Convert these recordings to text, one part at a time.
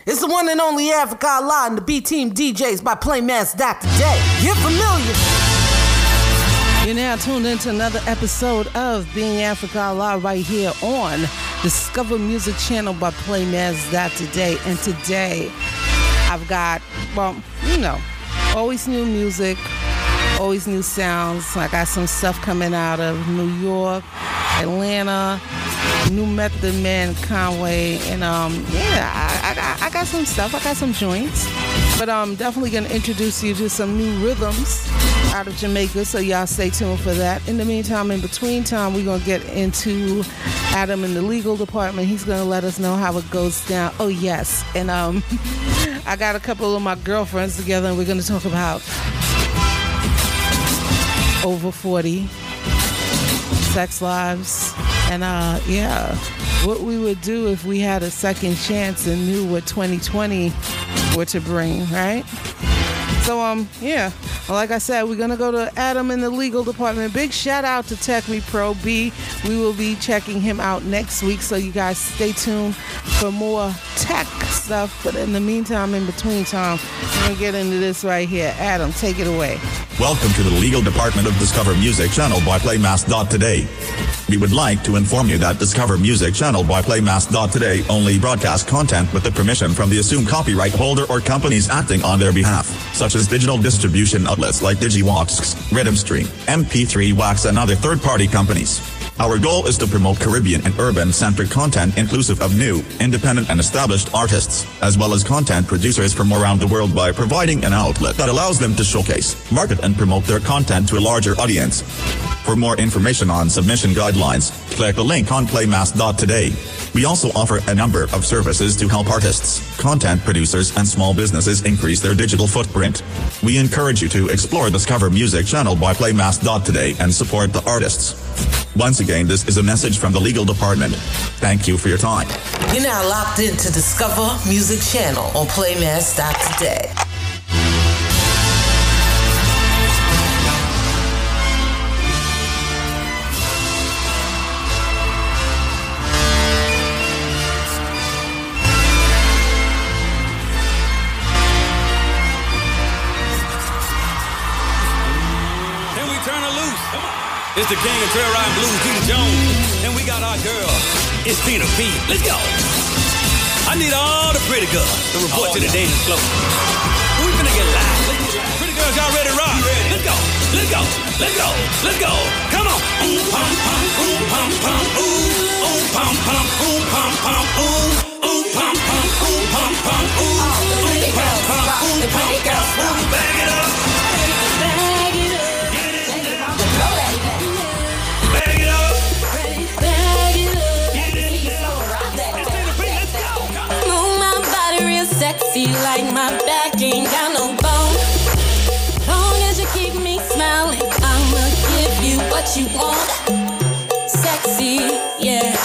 It's the one and only Africa Allah and the B-Team DJs by Playmaster.Today. Get familiar. You're now tuned into another episode of Being Africa Allah right here on Discover Music Channel by Playmaster.Today. And today, I've got, always new music, always new sounds. I got some stuff coming out of New York, Atlanta, New Method Man, Conway, and I got some stuff. I got some joints, but I'm definitely gonna introduce you to some new rhythms out of Jamaica, so y'all stay tuned for that. In the meantime, in between time, we're gonna get into Adam in the legal department. He's gonna let us know how it goes down. Oh yes, and I got a couple of my girlfriends together, and we're gonna talk about over 40 sex lives. And what we would do if we had a second chance and knew what 2020 were to bring, right? So, like I said, we're going to go to Adam in the legal department. Big shout out to Tech Me Pro B. We will be checking him out next week, so you guys stay tuned for more tech stuff. But in the meantime, in between time, we're going to get into this right here. Adam, take it away. Welcome to the legal department of Discover Music Channel by Playmaster.Today. We would like to inform you that Discover Music Channel by Playmaster.Today only broadcasts content with the permission from the assumed copyright holder or companies acting on their behalf, such as digital distribution outlets like DigiWax, Rhythmstream, MP3 Wax, and other third-party companies. Our goal is to promote Caribbean and urban-centric content inclusive of new, independent, and established artists, as well as content producers from around the world by providing an outlet that allows them to showcase, market, and promote their content to a larger audience. For more information on submission guidelines, click the link on Playmaster.Today. We also offer a number of services to help artists, content producers, and small businesses increase their digital footprint. We encourage you to explore Discover Music Channel by Playmaster.Today and support the artists. Once again, this is a message from the legal department. Thank you for your time. You're now locked into Discover Music Channel on Playmaster.Today. It's the king of trail riding blues, Peter Jones. And we got our girl, it's Tina P. Let's go. I need all the pretty girls to report to the dance floor. We finna get live. Pretty girls, y'all ready to rock? Let's go. Let's go. Let's go. Let's go. Come on. Ooh, pom, pom, ooh, pom, pom, ooh. Ooh, pom, pom, ooh, pom, pom, ooh. Ooh, pom, pom, ooh, pom, pom, ooh. Ooh, pom, pom, ooh, pom, pom, ooh. Bag it up. Sexy like my back ain't got no bone. Long as you keep me smiling, I'ma give you what you want. Sexy, yeah.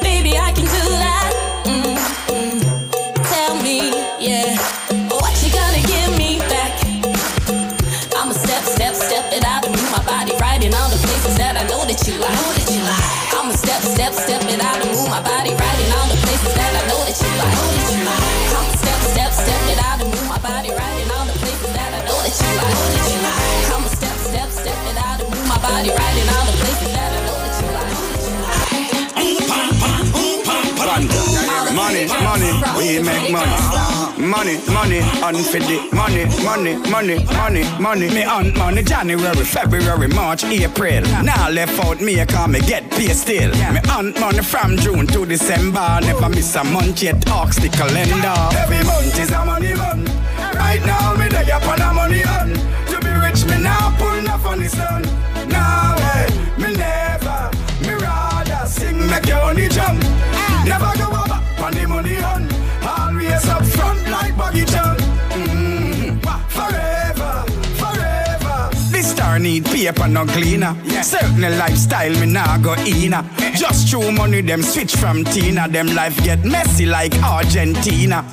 Baby, I can do that. Tell me, yeah. What you gonna give me back? I'ma step it out and move my body right in all the places that I know that you like. I'ma step it out and move my body right in all the places that I know that you like. I'ma step it out and move my body right in all the places that I know that you like. I'ma step it out and move my body right in all the places that I know that you like. Money, we make money, unfit money. Me on money January, February, March, April. Now left out me, cause me get paid still. Me on money from June to December. Never miss a month yet, ask the calendar. Every month is a money run. Right now me day up on a money run. To be rich me now pull no funny son. Now me never, me rather sing make you only jump. Never go over on the money run. Always up front like Buggy John. Forever. This star need paper, no cleaner. Certain lifestyle me nah go in. Just through money them switch from Tina. Them life get messy like Argentina.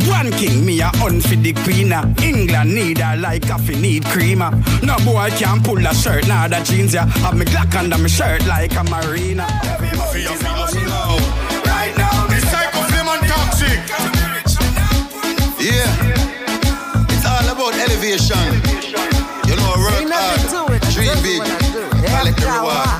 One king me a unfit the queen. England need her like coffee need creamer. No boy can pull a shirt nah the jeans ya. Have me Glock under my shirt like a marina. Right now this psycho flame and toxic. elevation. You know, work hard, dream big, collect the reward.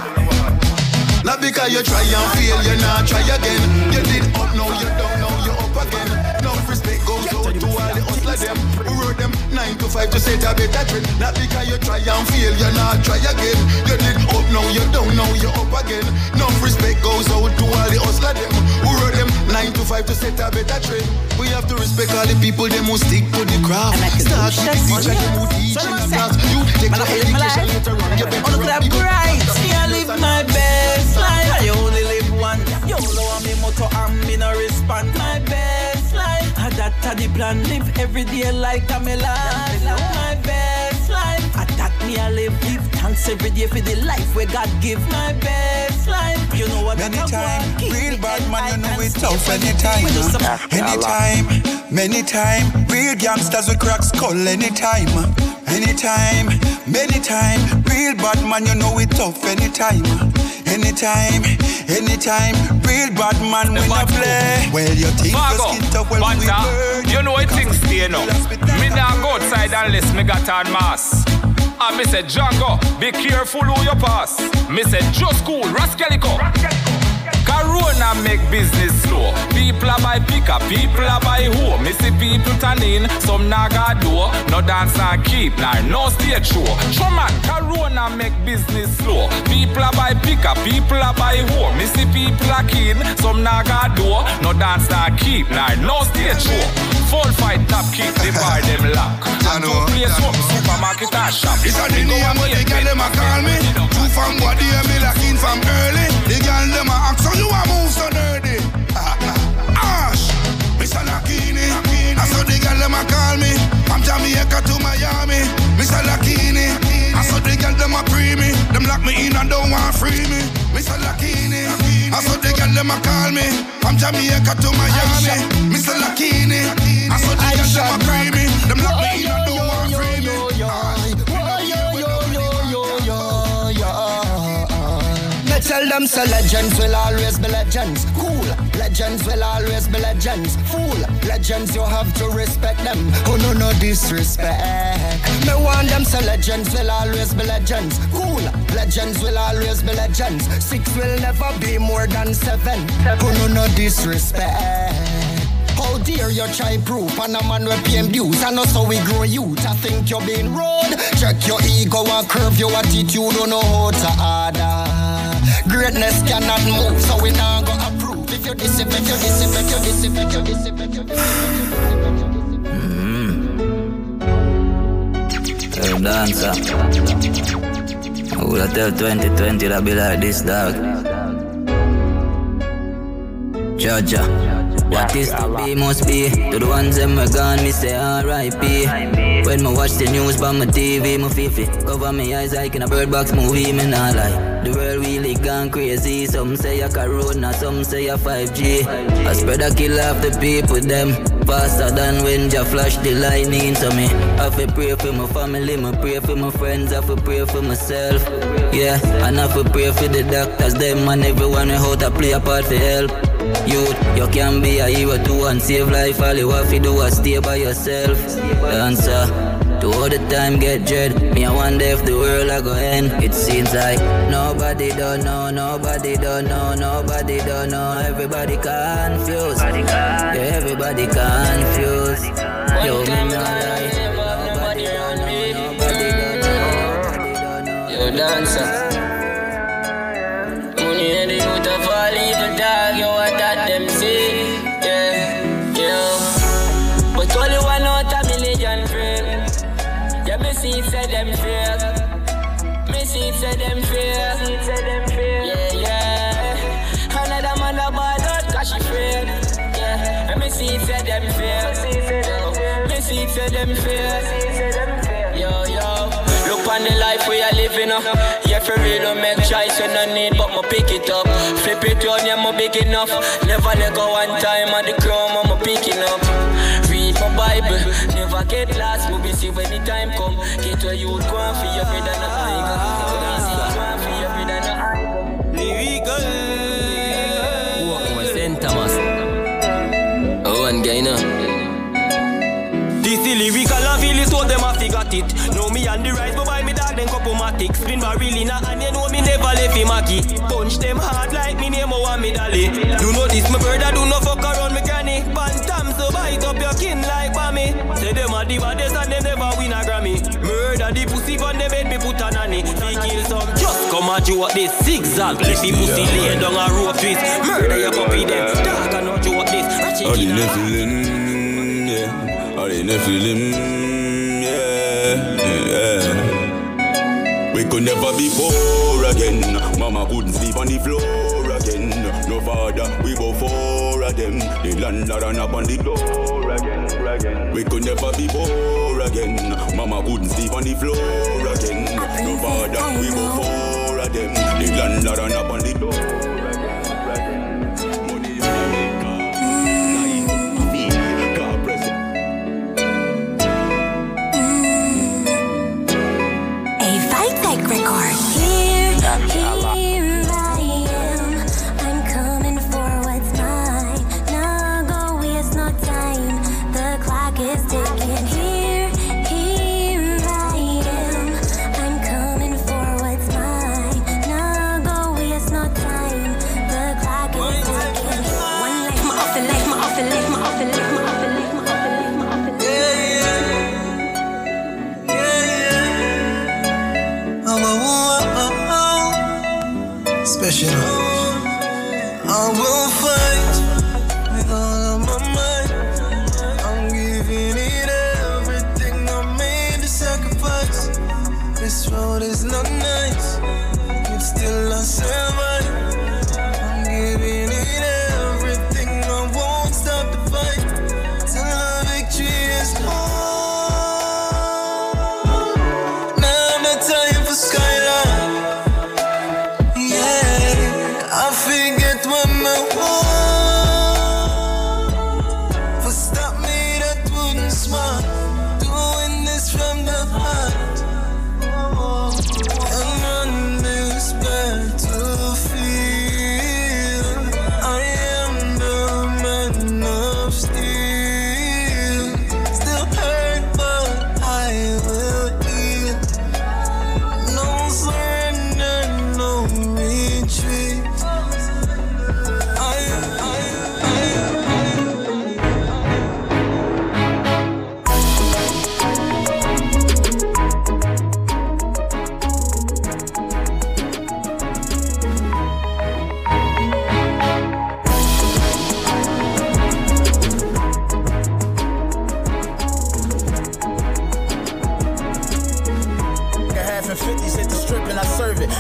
Not because you try and fail, you not try again. You did up, now you down, now you up again. No respect goes out to all the hustler them who wrote them 9 to 5 to set a better trend. Not because you try and fail, you not try again. You did up, now you down, now you up again. No respect goes out to all the hustler them who wrote them 9 to 5 to set a better trend. We have to respect all the people them who stick to the craft. Start with the teacher, them who teach in the class. You take your education later on. You better run the right. I live my best life. I only live once. You know I'm in motor and me no respond. My best life. That's the plan. Live every day like I'm alive. My best life. That me I live. Give thanks every day for the life where God give. My best life. You know what I'm saying? Real bad man, you know it's tough anytime. Anytime, many time. Real gangsters will crack skull anytime. Anytime, many time. Real bad man, you know it's tough anytime. Anytime, real bad man when I play. Well, you think your skin tough, well, we burn. You know it things stay now. Me now go outside unless me got on mask. And me say, Django, be careful who you pass. Me say, just cool, Rascalico. Corona make business slow. People are buy pickup, people are buy home. Me see people turn in, some naga do. No dance and keep, nah, no stage show. Show man, Corona make business slow. People are buy pickup, people are buy home. Me see people are keen, some naga do. No dance and keep, nah, no stage show. Full fight top kick, the bar them lock. And two place up, supermarket and shop. It's a name what the girl them a call me. Two from what they me locking from early. The girl them a ask so you a move so dirty. Ash, Mr. Lakini. I saw the girl them a call me. From Jamaica to Miami. Mr. Lakini. I saw the girl them a pre me. Them lock me in and don't want free me. Mr. Lakini. I saw the girl them a call me. From Jamaica to Miami. Mr. Lakini. I saw the girl them a pre me. Them lock me in and don't want free me. Tell them so legends will always be legends. Cool, legends will always be legends. Fool, legends you have to respect them. Oh no disrespect. Me want them so legends will always be legends. Cool, legends will always be legends. 6 will never be more than 7. Oh no disrespect. How dare you try proof and a man with PM dues. I know so we grow youth. I think you're being rude. Check your ego and curve your attitude. Don't know how to order. Greatness cannot move, so we not go approve. If you deceive, if you deceive, if you deceive, if you deceive, if you deceive. Hey, dancer. I would have tell 2020 that be like this, dog. Georgia. What is to be must be. To the ones that me gone, me say R.I.P. When me watch the news by my TV, me fifi. Cover my eyes like in a bird box movie, me not lie. The world really gone crazy. Some say a corona, some say a 5G. I spread a kill off the people, them faster than when Jah flash the lightning. So me have to pray for my family, me pray for my friends, I have to pray for myself. Yeah, and I have to pray for the doctors, them and everyone who how to play a part for help. Youth, you can be a hero too and save life. All you have to do is stay by yourself. The answer to all the time get dread. Me I wonder if the world I go end. It seems like nobody don't know, nobody don't know, nobody don't know. Everybody confused. Yeah, everybody confused. Yo, me no lie. Nobody don't know, nobody don't know, nobody don't know. Yo, dancer. Money and the youth of all evil dog. Yo, what that them say? Yeah. But only 1 out of million friend. Yeah, me see it say them fake. Me see it say them fake. Yeah. Another man a ball out 'cause she afraid. Yeah. Me see it say them fake. Me see it say them fake. Yo. Look on the life we are living up. Yeah, for real, don't make choice when I need, but I pick it up. Flip it on, yeah, I'm big enough. Never let go one time on the chrome, I'm picking up. Read my Bible, never get lost. We'll be see when the time come. Get where you would go and for your bread and a icon. Go and for your bread and a icon. Lyrical. Walk on St. Thomas. Oh, one guy now. This is lyrical and feel it, so them a fix. got it. Know me on the rise, but buy me dog, then couple matic. Spin barrelina, and you know me never left him Maggie. Punch them hard like me name Mohammed Ali. You know this, my brother do no fuck around me granny. Bantam, so bite up your kin like Bammy. Say them a the baddest and they never win a Grammy. Murder the pussy from the bed, me put a nanny. They kill some, just come at you at this zigzag. Let the pussy lay down a rope twist. Murder your puppy them, dog and not you at this. Are they not feeling, yeah? Are they not feeling, yeah? We could never be poor again. Mama couldn't sleep on the floor again. No father, we go four of them. The landlord and up on the door again. We could never be poor again. Mama couldn't sleep on the floor again. No father, we go four of them. The landlord and up on the door again. I will fight with all of my might. I'm giving it everything. I made the sacrifice. This road is not nice, but still I survive. I'm giving it everything. I won't stop the fight till the victory is home. Now I'm not time for skyline. I forget what my want. For stop me, that wouldn't smart. Doing this from the heart. And on this battlefield, I am the man of steel. Still hurt, but I will heal. No surrender, no retreat.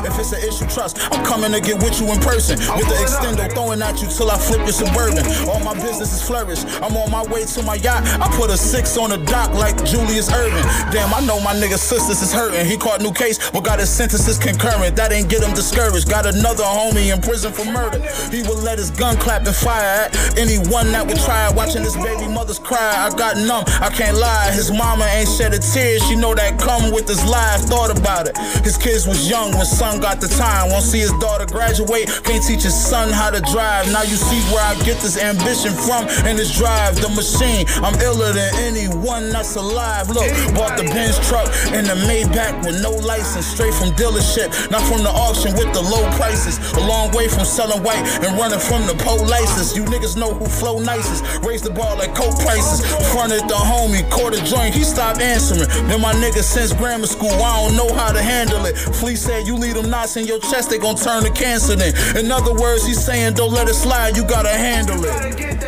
If it's an issue, trust, I'm coming to get with you in person. With the extendo, throwing at you till I flip your Suburban. All my businesses flourish. I'm on my way to my yacht. I put a 6 on the dock like Julius Erving. Damn, I know my nigga sisters is hurting. He caught new case, but got his sentences concurrent. That ain't get him discouraged. Got another homie in prison for murder. He would let his gun clap and fire at anyone that would try it. Watching his baby mothers cry, I got numb, I can't lie. His mama ain't shed a tear. She know that come with his life. Thought about it. His kids was young when son got the time. Won't see his daughter graduate. Can't teach his son how to drive. Now you see where I get this ambition from and this drive. The machine, I'm iller than anyone that's alive. Look, bought the Benz truck in the Maybach with no license. Straight from dealership, not from the auction with the low prices. A long way from selling white and running from the pole license. You niggas know who flow nicest. Raise the bar like coke prices. Fronted the homie, caught a joint, he stopped answering. Been my nigga since grammar school, I don't know how to handle it. Flea said you leave them knots in your chest, they gon' turn to cancer then. In other words, he's saying don't let it slide, you gotta handle it.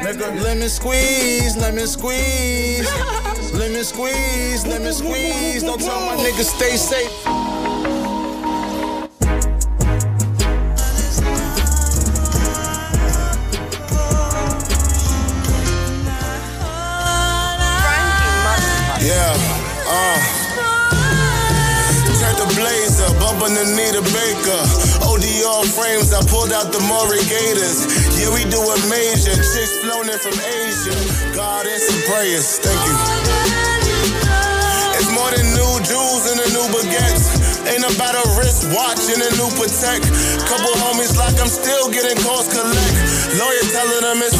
Nigga, lemon squeeze, lemon squeeze. Lemon squeeze, lemon squeeze. Don't tell my niggas stay safe. Yeah, turn the blazer, bump underneath a baker. ODR frames, I pulled out the Maury Gators. Yeah, we do it major. Chicks flown in from Asia. God and some prayers, thank you. It's more than new jewels and a new baguettes. Ain't about a wristwatch and a new Patek. Couple homies like I'm still getting calls collect. Lawyer telling them it's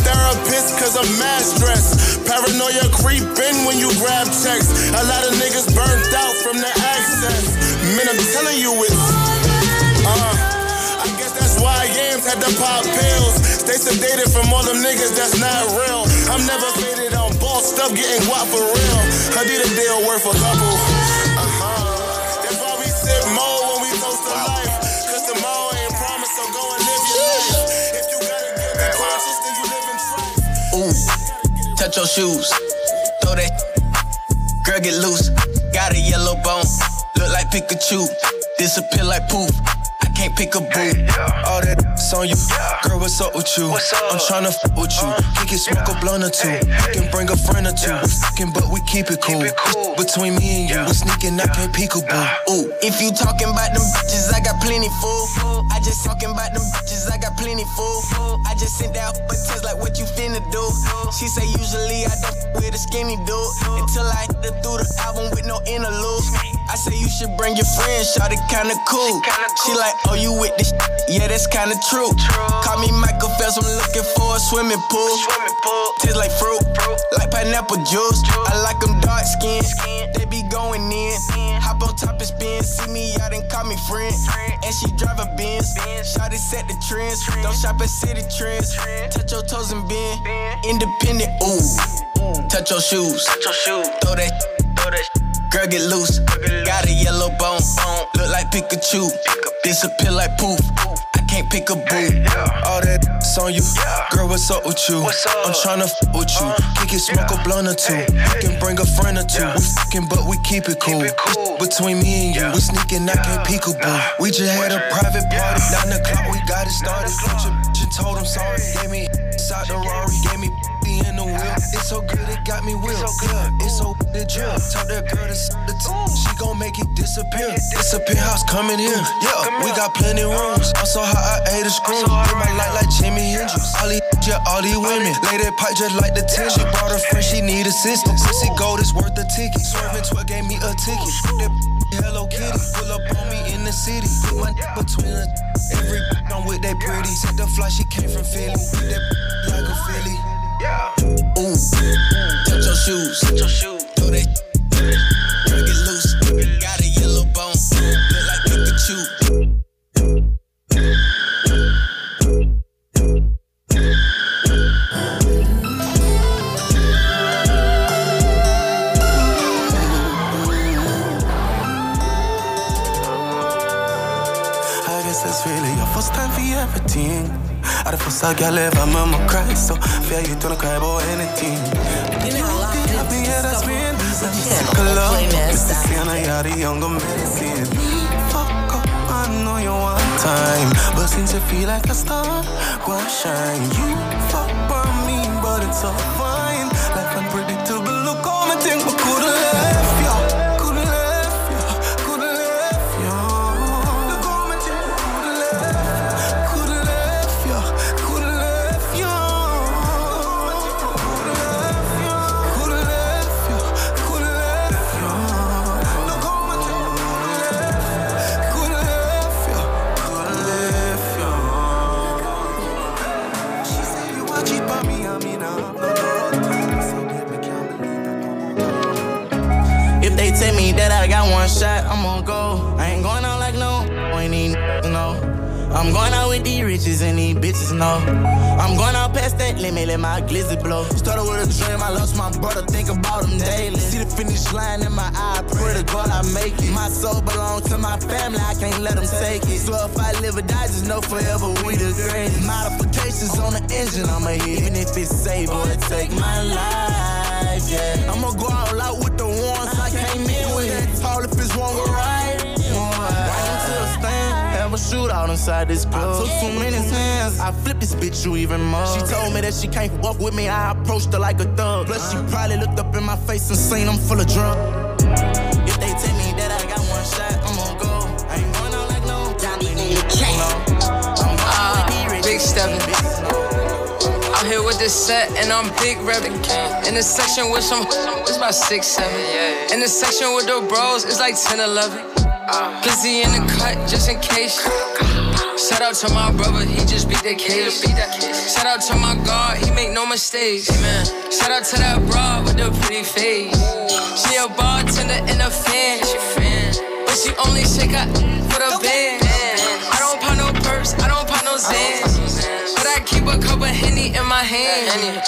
therapist, cause a mad stress. Paranoia creeping when you grab checks. A lot of niggas burnt out from the access. Man, I'm telling you it's I guess that's why yams had to pop pills. Stay sedated from all them niggas that's not real. I'm never faded on bossed up, getting guap for real. I did a deal worth a couple. That's why we sip more when we toast to life. Cause tomorrow ain't promised, so go and live your life. If you gotta get conscious, then you live in trife. Ooh, touch your shoes. Throw that girl get loose. Got a yellow bone. Look like Pikachu. Disappear like poof. Can't pick a boo. All that's on you. Girl, what's up with you? I'm tryna f with you. Kick it, smoke a blunt or two. Can bring a friend or two. We f***ing, but we keep it cool. Between me and you, we sneaking, I can't peekaboo. Ooh, if you talking about them bitches, I got plenty fool. I just talking about them bitches, I got plenty fool. I just sent out a test like what you finna do. She say usually I don't with a skinny dude until I hit her through the album with no interlude. I say you should bring your friends, shawty kinda cool. She like, oh, you with this? Yeah, that's kinda true. Call me Michael Phelps, I'm looking for a swimming pool. Tastes like fruit, like pineapple juice. I like them dark skin, they be going in. Hop on top and spin, see me out and call me friend. And she drive a Benz, shawty set the trends. Don't shop at City Trends, touch your toes and bend. Independent, ooh, touch your shoes. Throw that. Girl get loose, got a yellow bone. Look like Pikachu, disappear like poof. I can't pick a boo. All that's on you. Girl, what's up with you? I'm tryna f with you. Kick it, smoke a blunt or two. Can bring a friend or two. We f***ing, but we keep it cool. Between me and you, we sneaking, I can't peekaboo. We just had a private party. 9 o'clock, we got it started. Fuck your bitch and told him sorry. Gave me inside the Rari, gave me in the wheel. It's so good, it got me wheels. It's so the drill. Told that girl to the she gon' make it disappear. Disappear house coming here. Yeah, we got plenty rooms. I'm so hot, I ate a screw. Hit my light like Jimi Hendrix. All these women. Lay that pipe just like the tin. She brought her friend, she need assistance. Pussy gold is worth a ticket. Swerving 12 gave me a ticket. That Hello Kitty. Pull up on me in the city. Put my between her. Every I'm with that pretty. Said the fly, she came from Philly. That like a Philly. Ooh, touch your shoes. Throw that. Girl get loose. Got a yellow bone. Look like Pikachu. I guess that's really your first time for everything. I the first time girl ever made me cry, so fear you don't cry about anything. I've been here, that's been color. It's the Sienna, you're the younger medicine. Fuck up, I know you want time, but since you feel like a star, go and shine. You fuck by me, but it's so fine. Life unpredictable, look all my things, but could've left you. Could've left you, could've left you. Look all my things, could've left. Could've left you, could've left you. Could've left you, could've left you, could've left you. Look all my things, could've left you, could've left you. She said you watch it by me, I mean I'm not. If they tell me that I got one shot, I'm gon' go. I ain't going out like no, ain't even know. I'm going out with these riches and these bitches know. I'm going out past that limit, let my glizzy blow. Started with a dream, I lost my brother, think about him daily. See the finish line in my eye, pray to God I make it. My soul belongs to my family, I can't let them take it. So if I live or die, just know forever we the greatest. Modifications on the engine, I'ma hit. Even if it's save or it take my life, yeah. I'ma go all out with the ones I came in with. Tall if it's wrong or right. Right into a stand, have a shootout inside this club. I took too many hands, I flipped this bitch you even more. She told me that she can't fuck with me, I approached her like a thug. Plus she probably looked up in my face and seen I'm full of drunk. If they tell me that I got one shot, I'm gon' go. I ain't going out like no Johnny in the track. Big steppin'. I'm here with this set and I'm big reppin'. In the section with some, it's about 6, 7. In the section with the bros, it's like 10, 11. Glizzy in the cut just in case. Shout out to my brother, he just beat that case. Shout out to my God, he make no mistakes. Shout out to that broad with the pretty face. She a bartender and a fan, but she only shake her for the band. I don't pop no purse, I don't pop no Zans, but I keep a cup of Henny in my hand.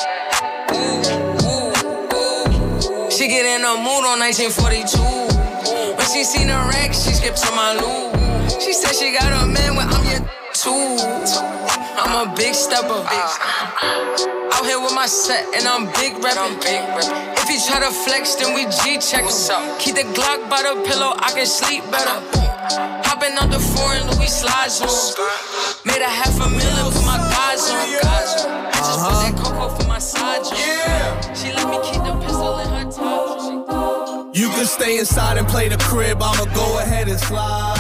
She get in a mood on 1942. When she seen the rack, she skipped to my loop. She said she got a man when I'm your too. I'm a big stepper. Out here with my set and I'm big reppin'. If he try to flex, then we G-check him. Keep the Glock by the pillow, I can sleep better. Hopping out the foreign Louis slides on. Made $500,000 for my guys on. I just put that cocoa for my side on. She let me keep the pistol in her top. You can stay inside and play the crib, I'ma go ahead and slide.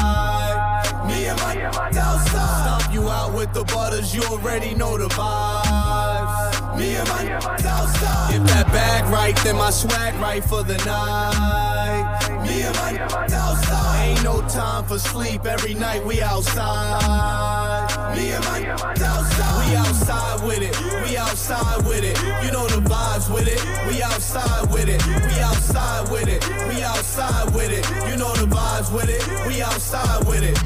Me and my outside. Stomp you out with the butters, you already know the vibes. Me and my outside. If that bag right, then my swag right for the night. Me and my outside. Ain't no time for sleep, every night we outside. Me and my outside. We outside with it, we outside with it. You know the vibes with it, we outside with it. We outside with it, we outside with it. You know the vibes with it, we outside with it.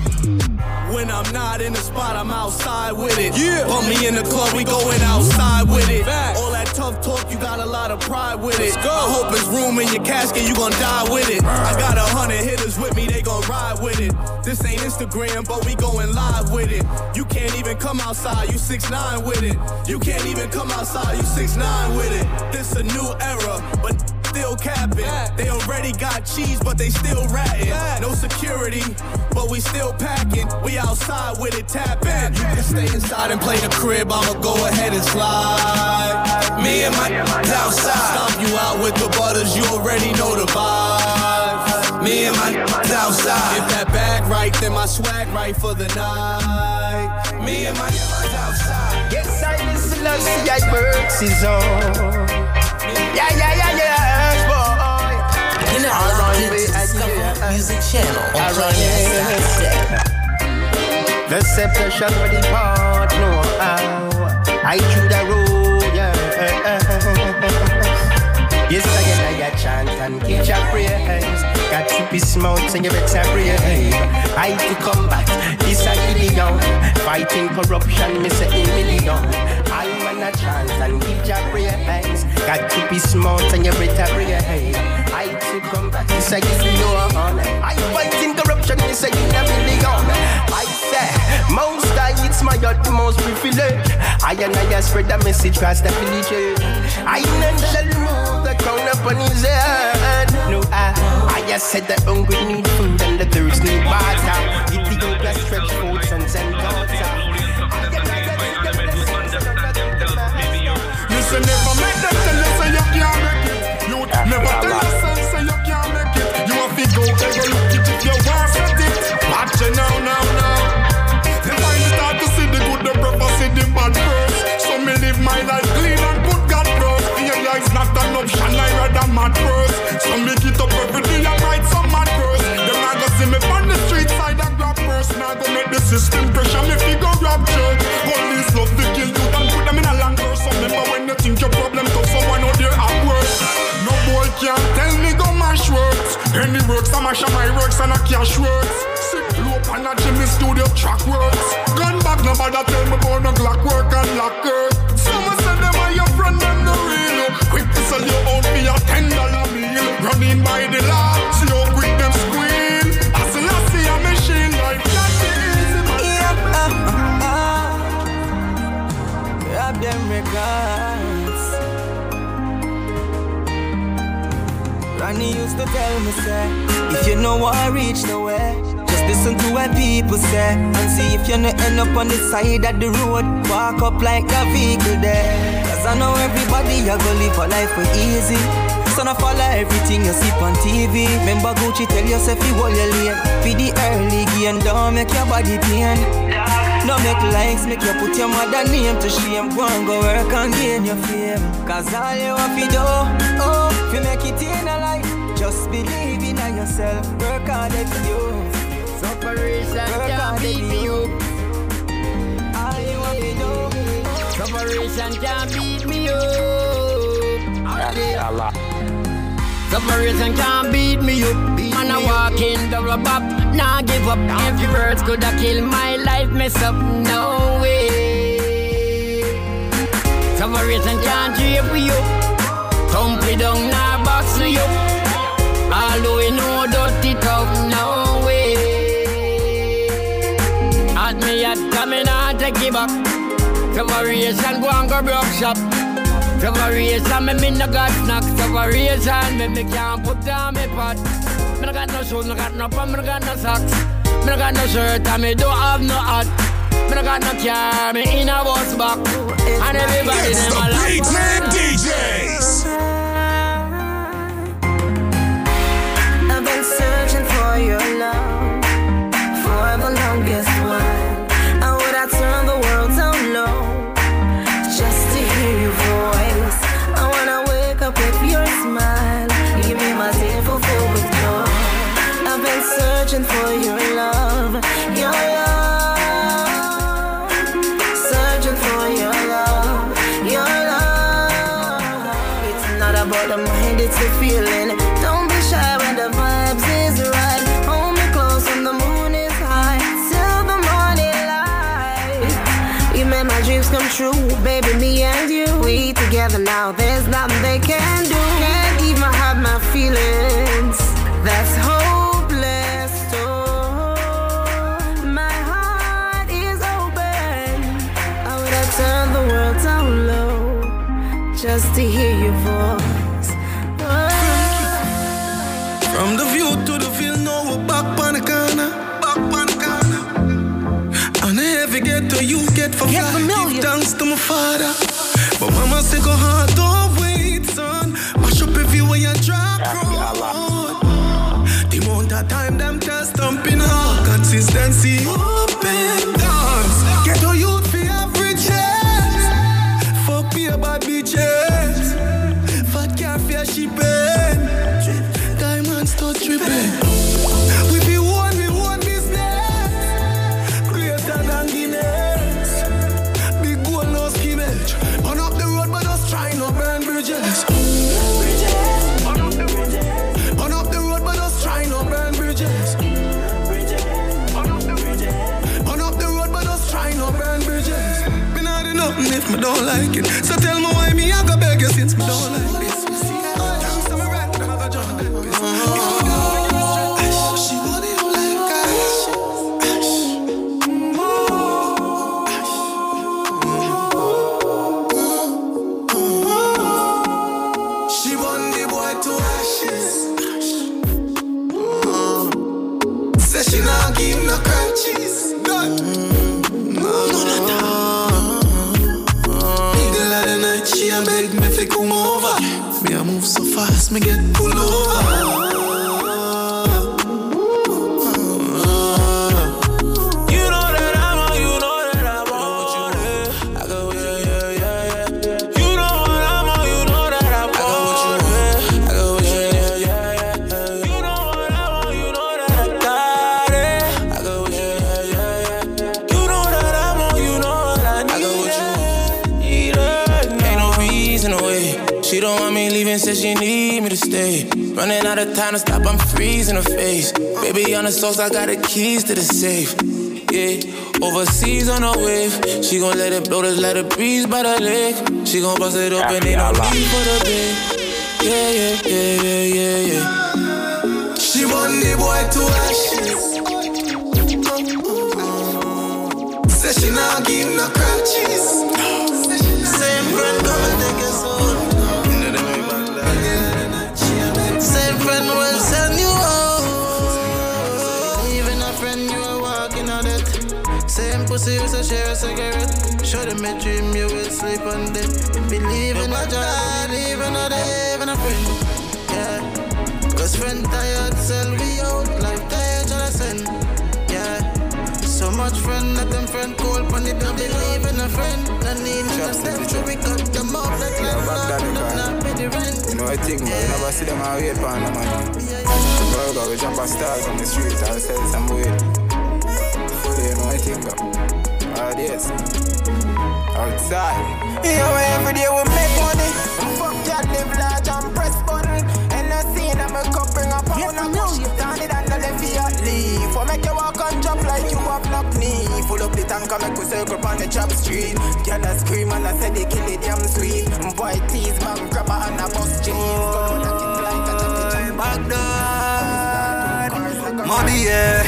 When I'm not in the spot, I'm outside with it. Yeah. Put me in the club, we going outside with it. Facts. All that tough talk, you got a lot of pride with it. I hope it's room in your casket, you gon' die with it. I got 100 hitters with me, they gon' ride with it. This ain't Instagram, but we going live with it. You can't even come outside, you 6'9" with it. You can't even come outside, you 6'9" with it. This a new era, but still capping. They already got cheese, but they still ratting. No security, but we still packing. We outside with it, tap in. You can stay inside and play the crib, I'ma go ahead and slide. Me and my outside. Stomp you out with the butters, you already know the vibes. Me and my outside. If that bag right, then my swag right for the night. Me and my outside. Yes, I listen, I see I works is on. Yeah, boy. You know, Discover Music Channel. The separation with the part, no, I choose the road, yeah. Yes, again, I got chant and catch a praise. Got to be smart and you better brave. I to combat this a million. Fighting corruption, me say in million. I want a chance and give ya praise. Got to be smart and you better brave. I to combat this a million. I fighting corruption, me say in a million. I say, most I it's my utmost privilege. I and I spread the message across the village. I none shall move the crown upon his head. No, I just said the hungry need food and the thirst need water. Ethiopia stretch forth sons and daughters. Listen, never make them tell you say you can't make it. You never tell you say you can't make it. You have to go ever look it if you want set it. Watch it now. Then I start to see the good, the proper, see the bad first. So me live my life clean and put God first. Yeah, it's not an option, I rather mad first. So make it up every day and write some mad verse. Them not go see me on the street side and grab first. Now go make the system pressure me fi go grab church. Police love to kill you and put them in a long verse. So remember when you think your problem tough, someone out there at work. No boy can't tell me go mash works. Any works I mash my works and I cash works. Sick loop and a Jimmy studio track works. Gun back nobody tell me about no Glock work and locker. Someone said them are your friend, them no real. Quick to sell you out for your $10 meal. Running by the law, slow quick them squeal. As I see a machine like that Grab them records. Ronnie used to tell me, say, if you know what I reach nowhere, just listen to what people say and see if you not end up on the side of the road. Walk up like a vehicle there. Cause I know everybody a go live a life for easy. So no follow everything you see on TV. Remember Gucci tell yourself you hold your lane. Be the early game, don't make your body pain. No make likes, make you put your mother name to shame. Go and go work and gain your fame. Cause all you have to do, if you make it in a life, just believe in yourself. Work hard for you. Operation can't beat me up. Separation can't beat me up. Separation can't beat me up. Man, I walk in the rub up, nah give up. Every words could have killed my life, mess up, no way. Separation can't drape me up. Tumble down, nah box me up. Although we know dirty tough, no way. At me at coming out to give up. Separation go and go broke shop. Separation me no got snack. Separation me can't put down me pot. Me no got no shoes, no got no pants, me no got no socks. Me no got no shirt and me don't have no hat. Me no got no car, me in a bus back. And everybody them a like DJs. I've been searching for your love for the longest while. I would have turned the world down low just to hear your voice. I wanna wake up with your smile. You make my day full with joy. I've been searching for your love, your love. Searching for your love, your love. It's not about the mind, it's the feeling. Don't be shy when the vibes is right. Hold me close when the moon is high till the morning light. You made my dreams come true, baby, me and you. We together now, there's nothing they can do. Can't even hide my feelings, that's hopeless. Oh, my heart is open. I would have turned the world down low just to hear your voice. From the view to the field, now we're back on the corner. Back on the corner. And every ghetto you get for fly. Give thanks to my father. But mama say go hard, don't wait, son. Mash up everywhere you drop road. The amount of time them test stumping hard. Consistency, open doors. Ghetto youth for averages. Fuck me about bitches. Fat car for shipping. Start tripping. We be one business. Greater than Guinness. Big goal, no skimmage. On up the road, but us try no burn bridges. On up the road, but us try no burn bridges. On up the road, but us try no burn bridges. Me not do nothing if me don't like it. So tell me why me I go beg you since me don't like this. Me get pulled over. You know that I'm on, you know that I'm on. I go, yeah. You know what I'm on, you know that I'm on. I go, yeah. You know what I'm on, you know that I got it. I go, yeah. You know that I'm on, you know what I need. I go, what you need. Ain't no reason away. She don't want me leaving, said she need me to stay. Running out of time to stop, I'm freezing her face. Baby on the sauce, I got the keys to the safe. Yeah, overseas on a wave. She gon' let it blow, just let it breeze by the lake. She gon' bust it open, ain't no need for the bed. Yeah. She want the boy to ashes. Said she not give no crutches. Same friend come and take us home. Same friend will send you home. Even a friend you are walking on it. Same pussy used to share a cigarette. Show them a dream you will sleep on it. Believe in a God, even a day, even a friend. Yeah. Cause friend tired, sell we out. Life tired, and I send. Yeah. So much friend that them friend cold when they don't believe in a friend. I need them so we cut them off like not pay the rent. You know I think, man, you never see them out here for no money. Burger, we jump a stars on the street, I'll sell some weed. Fully, you know I think, yes. outside. Yeah, every day we make money. Fuck that, live large and press button. And I see that my cup bring up pound of push. Turn it and the left at leave. For make you walk and jump like you have knock knee. Full up the tank and make we circle on the chop street. Girl I scream and I say they kill it damn sweet. Boy tease man grabber and a bus jeans. Go on and kick like a chop Baghdad. Mommy, yeah.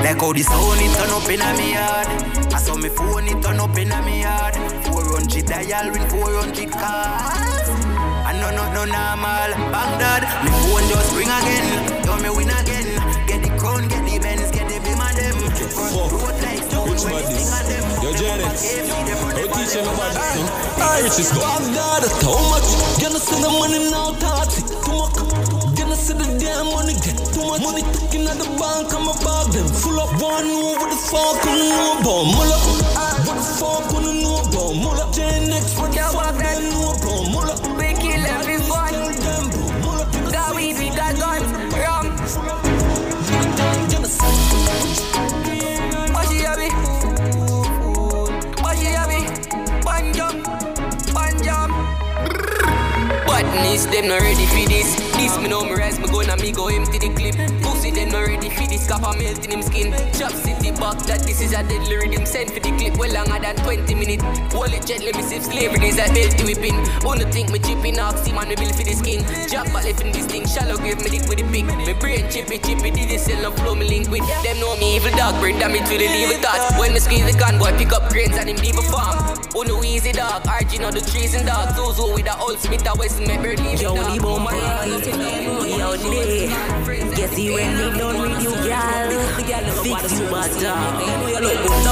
Like how the sound it turn up in a me yard. I saw me phone it turn up in a me yard. 400 dial with 400 cars. I know no normal. Baghdad, me phone just ring again. Don't me win again. Get the crown, get the Benz, get the beam of them. Which madness? Yo, Janet. Don't teach you nobody. Irish is gone. Baghdad, how much? Gonna send the money now, Tati. Too much. Gonna see the damn money get too much money taking at the bank. I'm about them full up one over the fuck couldn't know about Mulla. What the fuck couldn't know about Mulla? J-Nex what the fuck they know about Mulla? We kill everyone. Got weed, we got guns. Rum. What she have it? What she have it? Banjam. But niece, them not ready for this. This me know me rise, me gun and me go empty the clip. Pussy them not ready for this, copper melt in him skin. Chop city back, that this is a deadly rhythm. Send for the clip well longer than 20 minutes. Hold it gently, me sip slavery, is that belt to whipping. Wanna think me chipping oxy, man, me build for the skin. Drop back left in this thing, shallow grave me dick with the pick. Me brain chippy, did this sell no flow, me link with. Them know me evil dog, bring damage to the liver thought. When me squeeze the gun, boy, pick up grains and him leave a farm. Oh no easy dog, RG know the trees and dog. Zozo with the old Smith, a West, me bird leave Yo, the bomb yo, day. Guess you when they done with you, girl. Fix you, but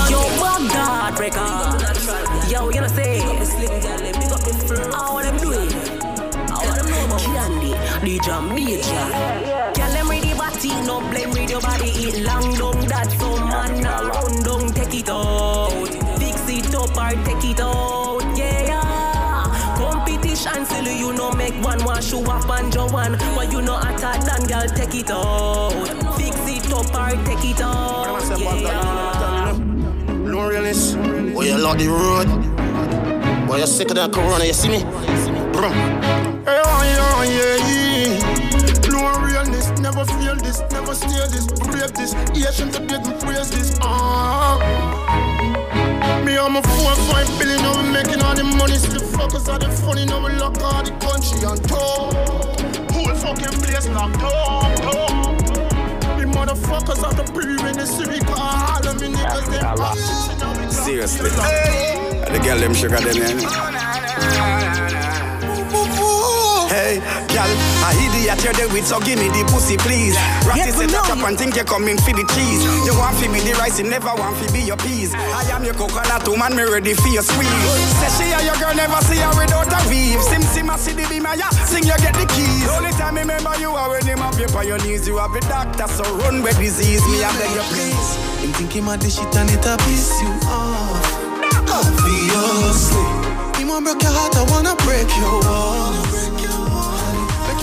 yo, Baghdad record. Yo, you know say, how them do it? Candy, the Jamaican. Girl, them ready body, no blame with your body. Eat long down, that's so man. Round down, take it out. Fix it up or take it out, yeah. Competition, silly, you know, make one show up and Joe one. But you know, attack and girl, take it out. Fix it up or take it out, yeah. No realness, boy, you lock the road. Boy, you're sick of that corona, you see me? Brum. Yeah. No realness, never feel this, never steal this, brave this, Asian to get me praise this. Me and my 4-5 billion, now we making all the money. See the fuckers are the funny, now we lock all the country on top. Whole fucking place locked up. The motherfuckers are the pre when they see me call all of me niggas, them seriously. The girl them sugar them, yeah. Hey, girl, I idiot you're there with, so give me the pussy, please. Ratty set up and think you're coming for the cheese. You want to be the rice, you never want to be your peas. I am your coconut woman, me ready for your squeeze. Say she and your girl never see her without a weave. Sim, I see the beam, yeah, sing you get the keys. The only time I remember you are when him up you on your knees. You have a doctor, so run with disease. Me, I beg you please. Him think him a dish it and it a piss you off. Obviously, him a broke your heart, I wanna break your walls.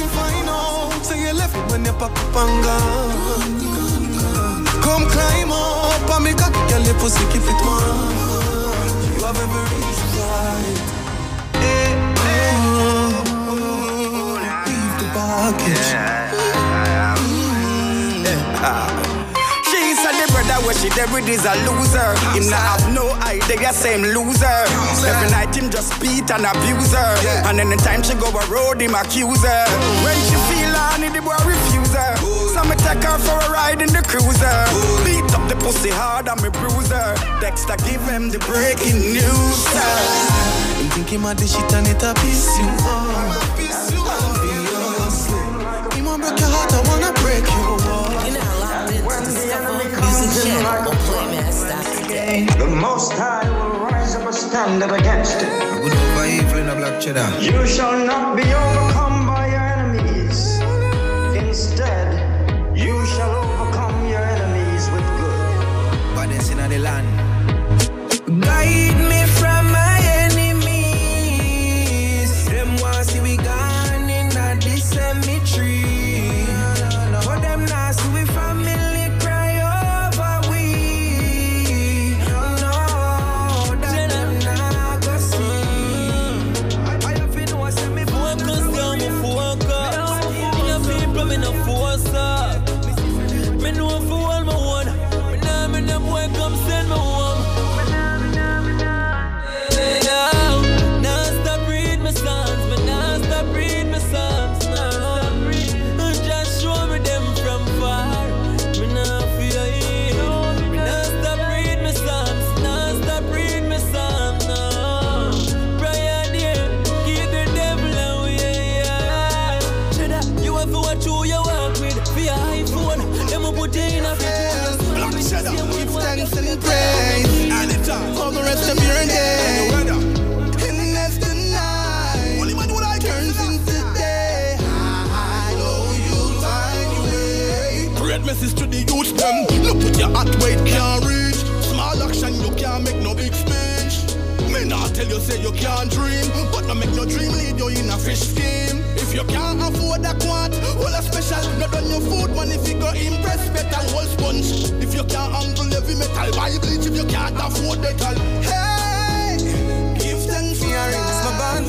Find out, say you left it when you pack up and gone. Come climb up and make a girl your pussy keep it warm. You have every reason why. Leave the baggage. She said the brother where she there with is a loser. Him not have no idea, same loser. Every night him just beat and abuse her. And anytime she go a road, him accuse her. When she feel honey, the boy refuse her. So me take her for a ride in the cruiser. Beat up the pussy hard and me bruise her. Dexter give him the breaking news. Him think him a dish it and it a piss you off. Him a break your heart, I wanna break your wall. The Most High will rise up a standard against it. Good over evil in a black cheddar. You shall not be overcome by your enemies. Instead, you shall overcome your enemies with good. Badness in the land. Guide me from my enemies. Them want see we gone in the cemetery. But them not see we family cry over we. No, them them. Look put your hot weight can't reach. Small action you can't make no big speech. Me not tell you say you can't dream, but no make no dream lead you in a fish scheme. If you can't afford a quart, all a special, not on your food man if you go impress metal, whole sponge. If you can't handle heavy metal, buy bleach if you can't afford metal. Hey, give thanks for your rings, my band.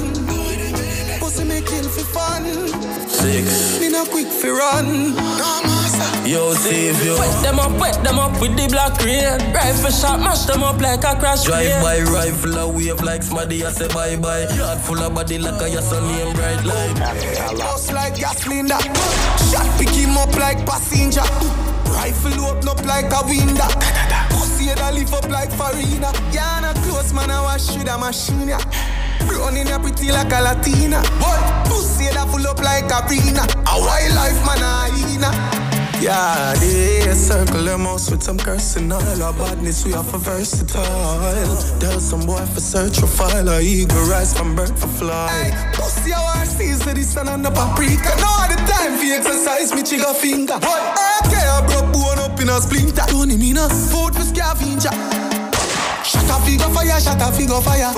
Pussy me kill for fun. 6. Me not quick for run. No master. Yo, save you. Wet them up with the black rain. Rifle shot, mash them up like a crash Drive by rifle, a wave like Smaddy, I say bye-bye. Yard full of body like a sunny and bright light. Bust like gasoline that. Shot pick him up like passenger. Rifle open up like a window. Pussy head a lift up like Farina. Yeah, no close man, I wash with a machine, yeah. Running up pretty like a Latina. Boy, pussy head a full up like a arena. A wildlife man, a hyena. Yeah, they circle them house with some cursing all. Our badness, we are for versatile. Tell some boy for search for file. A eagle rise from bird for fly. Hey, pussy our seas to the sun and the paprika. Now the time for exercise, me trigger finger. Okay, I broke bone up in a splinter. Don't mean a food for scavenger. Shut a figure fire.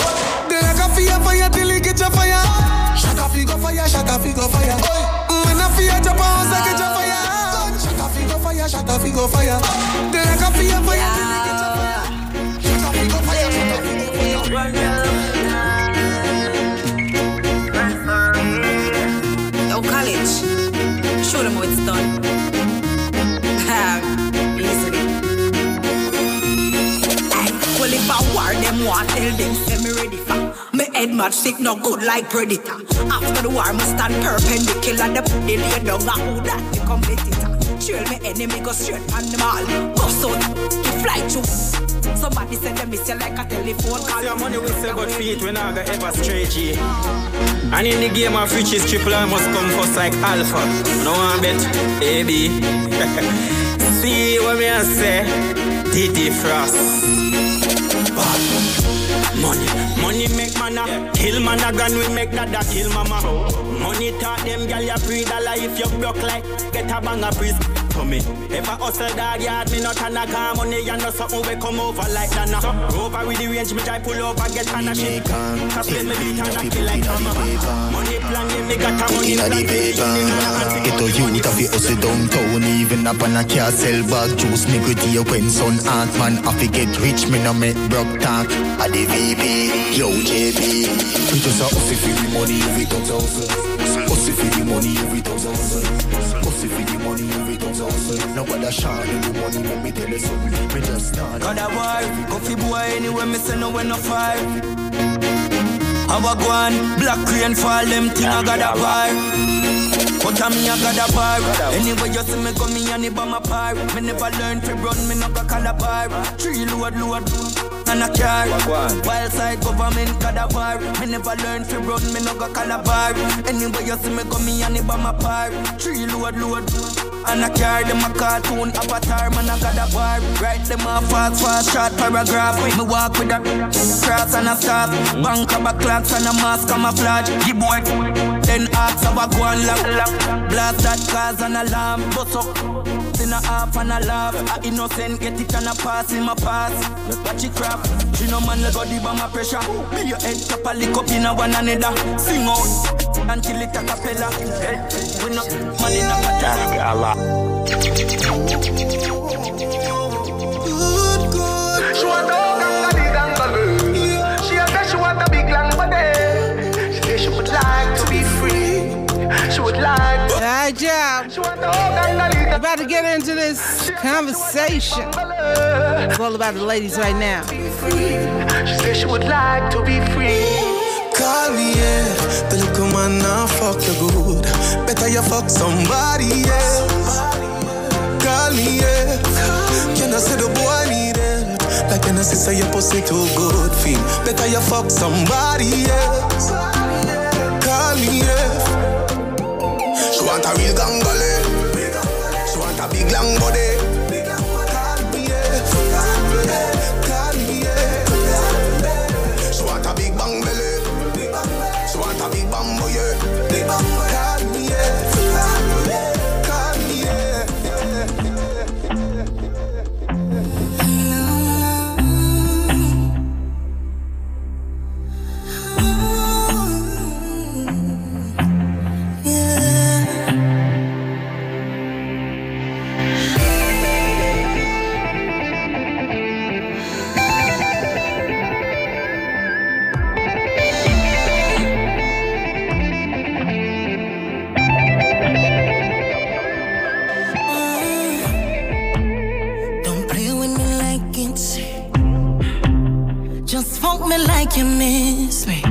Then I can fire till it get your fire. Shut a figure fire. When I fear Japan, I get your fire. Shut a figure fire. Then I can fire till it get your fire. Shut a figure fire. Yo, college, show them how it's done. Easily. Well, if I war them, want tell them, say me ready for. Me head match sick, no good like predator. After the war, me stand perpendicular. The lay down, I hold that the competitor. Trail me enemy, go straight on the mall. Go so, you fly through. Somebody said they miss you like a telephone call. Your money will say good feet when I go ever straight G. And in the game of riches, triple I must come first like alpha. No one bet, baby. See what me I say, Titi Frost. Money make man a kill man a gun, we make that kill mama. Money taught them girl you breed a life. If you broke like get a bang a breeze. To me, if I hustle dog yard, me not an a car money and no something we come over like that now. Over with the range, me try pull over, get on a shit. Cause me beat and a kill like mama. Money plan, me got a money plan. Get a youth of the hustle downtown, even up on a car sell bag juice. Me good here when son ant man have to get rich, me no make broke talk. A the VP, yo JP. We just a hustle for the money every 1,000. Hustle for the money every 1,000. Hustle for the money every 1,000. Nobody shot in the money when me tell you something. Me just not. God a war, coffee boy anywhere me say no when no fire. How I go on, black rain fall them thing I got a war. But a me a got a bar. Anyway you see me come me and it by my par. Me never learn to run, me no go call a bar. Tree load and a car. Wild side government got a bar. Me never learn to run, me no go call a bar. Anyway you see me come me and it by my par. Tree load and a car. Them a cartoon avatar, man I got a bar. Write them a fast short paragraph. Me walk with a cross and a staff. Bank of a clocks and a mask camouflage. The boy then ask how I go and lock. Blast that cause an alarm. Bust up in a half and a laugh. A innocent get it and a pass in my pass. Watch it crap. She no man let go deep on my pressure. Be your head top a lick up in a one another. Sing out until it a cappella. We no man in a pattern. She want a gangali. She said she want a big long body. She said she would like to be free. She would like to. Alright, y'all. We're about to get into this conversation. It's all about the ladies right now. She said she would like to be free. Call me, yeah. The little man now fuck you good. Better you fuck somebody else. Call me, yeah. Can I say the boy need help? Like can I say your pussy too good feel? Better you fuck somebody else. Call me, yeah. She want a real gangali. She want a big long body. Call me, yeah. Call me, yeah. She want a big bang belly. She want a big bambo, yeah. Call me, yeah. Call me, yeah. like you miss me.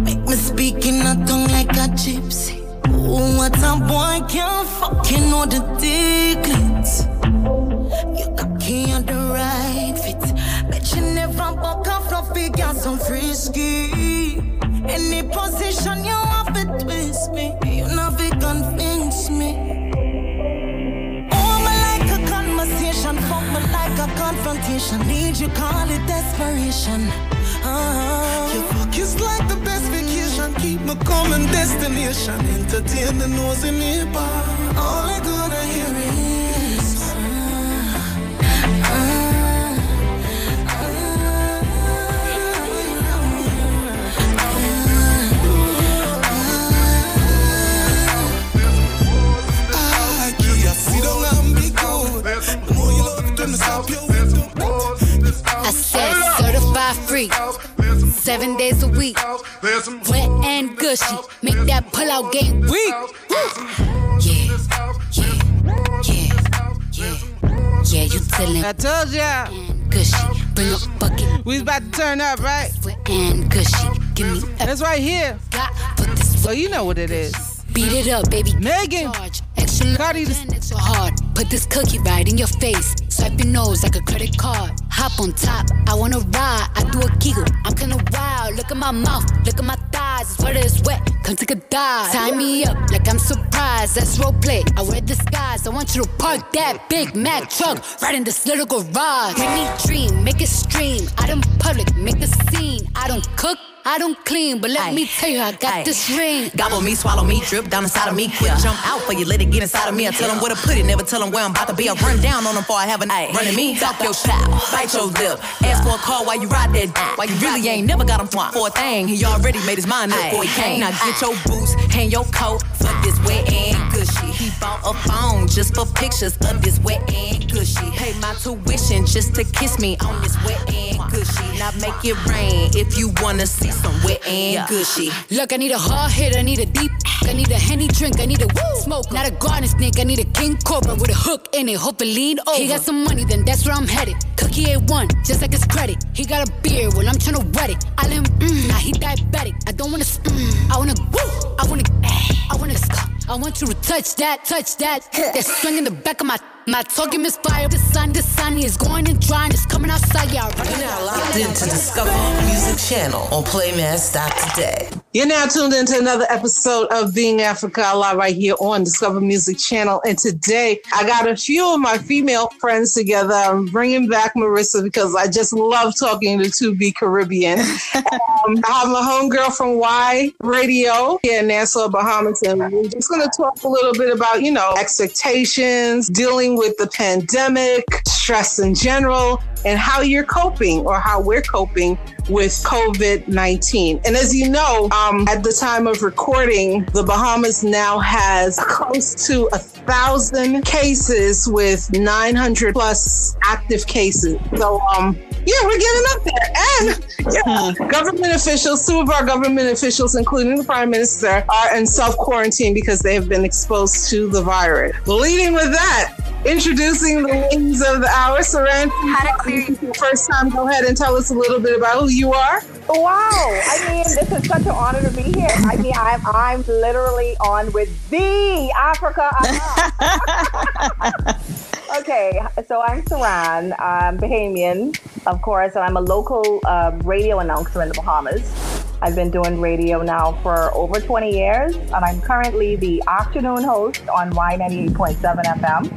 Make me speak in a tongue like a gypsy. Oh, what a boy can't fucking know the secrets. You got key on the right fit. Bet you never buck off no figure so frisky. Any position you have to twist me. You never convince me. Oh, me like a conversation. Fuck me like a confrontation. Need you call it desperation. Your fuck is like the best vacation. Keep me coming destination. Entertain the nose in the bar. All I gotta hear is I said certified free, 7 days a week, wet and gushy, make that pull-out game weak. Yeah, you tellin'. I told ya. Gushy, bring a bucket. We about to turn up, right? Wet and gushy, give me a. That's right here. So you know what it is. Beat it up, baby. Megan. Extra Cardi, extra hard. Put this cookie right in your face. Swipe your nose like a credit card. Hop on top, I wanna ride. I do a giggle, I'm kinda wild. Look at my mouth, look at my thighs. It's wet, it's wet, come take a dive. Tie me up like I'm surprised. That's roleplay, I wear disguise. I want you to park that Big Mac truck right in this little garage. Make me dream, make it stream. Out in public, make a scene. I don't cook, I don't clean, but let me tell you, I got this ring. Gobble me, swallow me, drip down inside of me. Quick jump out for you, let it get inside of me. I tell them where to put it, never tell them where I'm about to be. I run down on them before I have a night. Running me, talk your shop, bite your lip. Ask for a call while you ride that. While you really ain't never got him for a thing. He already made his mind up before he came. Now get your boots, hang your coat for this wet and gushy. He bought a phone just for pictures of this wet and gushy. Pay my tuition just to kiss me on this wet and gushy. Now make it rain if you wanna see some wet and gushy. Look, I need a hard hit, I need a deep, I need a Henny drink, I need a smoke, not a garden snake, I need a king cobra with a hook in it, hope it lean over. He got some money, then that's where I'm headed. Cookie A1, just like his credit. He got a beard, well I'm tryna wet it. I let him, now he diabetic. I don't wanna I wanna I want you to touch that. That swing in the back of my talking misfire. The sun is going and drying. It's coming outside, y'all. You're now locked into Discover Music Channel on Playman.today. You're now tuned into another episode of Being Africa live right here on Discover Music Channel. And today I got a few of my female friends together. I'm bringing back Marissa because I just love talking to 2B Caribbean. I have my homegirl from Y Radio here in Nassau, Bahamas. And we're just going to talk a little bit about, expectations, dealing with the pandemic, stress in general, and how you're coping or how we're coping with COVID-19. And as you know, at the time of recording, the Bahamas now has close to 1,000 cases with 900 plus active cases. So, we're getting up there. And government officials, two of our government officials, including the Prime Minister, are in self-quarantine because they have been exposed to the virus. Leading with that, introducing the ladies of the hour, Saran. First time, go ahead and tell us a little bit about who you are. Wow, this is such an honor to be here. I'm literally on with the Africa. Okay, so I'm Saran, I'm Bahamian, of course, and I'm a local radio announcer in the Bahamas. I've been doing radio now for over 20 years, and I'm currently the afternoon host on Y98.7 FM.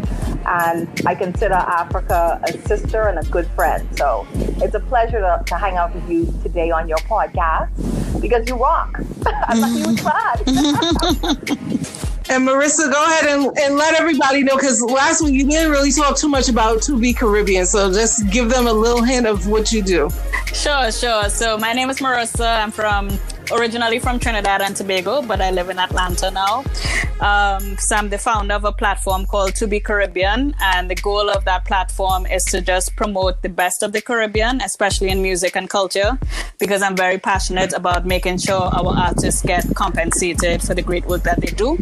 And I consider Africa a sister and a good friend. So it's a pleasure to hang out with you today on your podcast because you rock. I'm a huge fan. And Marissa, go ahead and let everybody know, because last week you didn't really talk too much about 2B Caribbean, so just give them a little hint of what you do. Sure. So my name is Marissa. I'm originally from Trinidad and Tobago, but I live in Atlanta now. So I'm the founder of a platform called 2B Caribbean, and the goal of that platform is to just promote the best of the Caribbean, especially in music and culture, because I'm very passionate about making sure our artists get compensated for the great work that they do.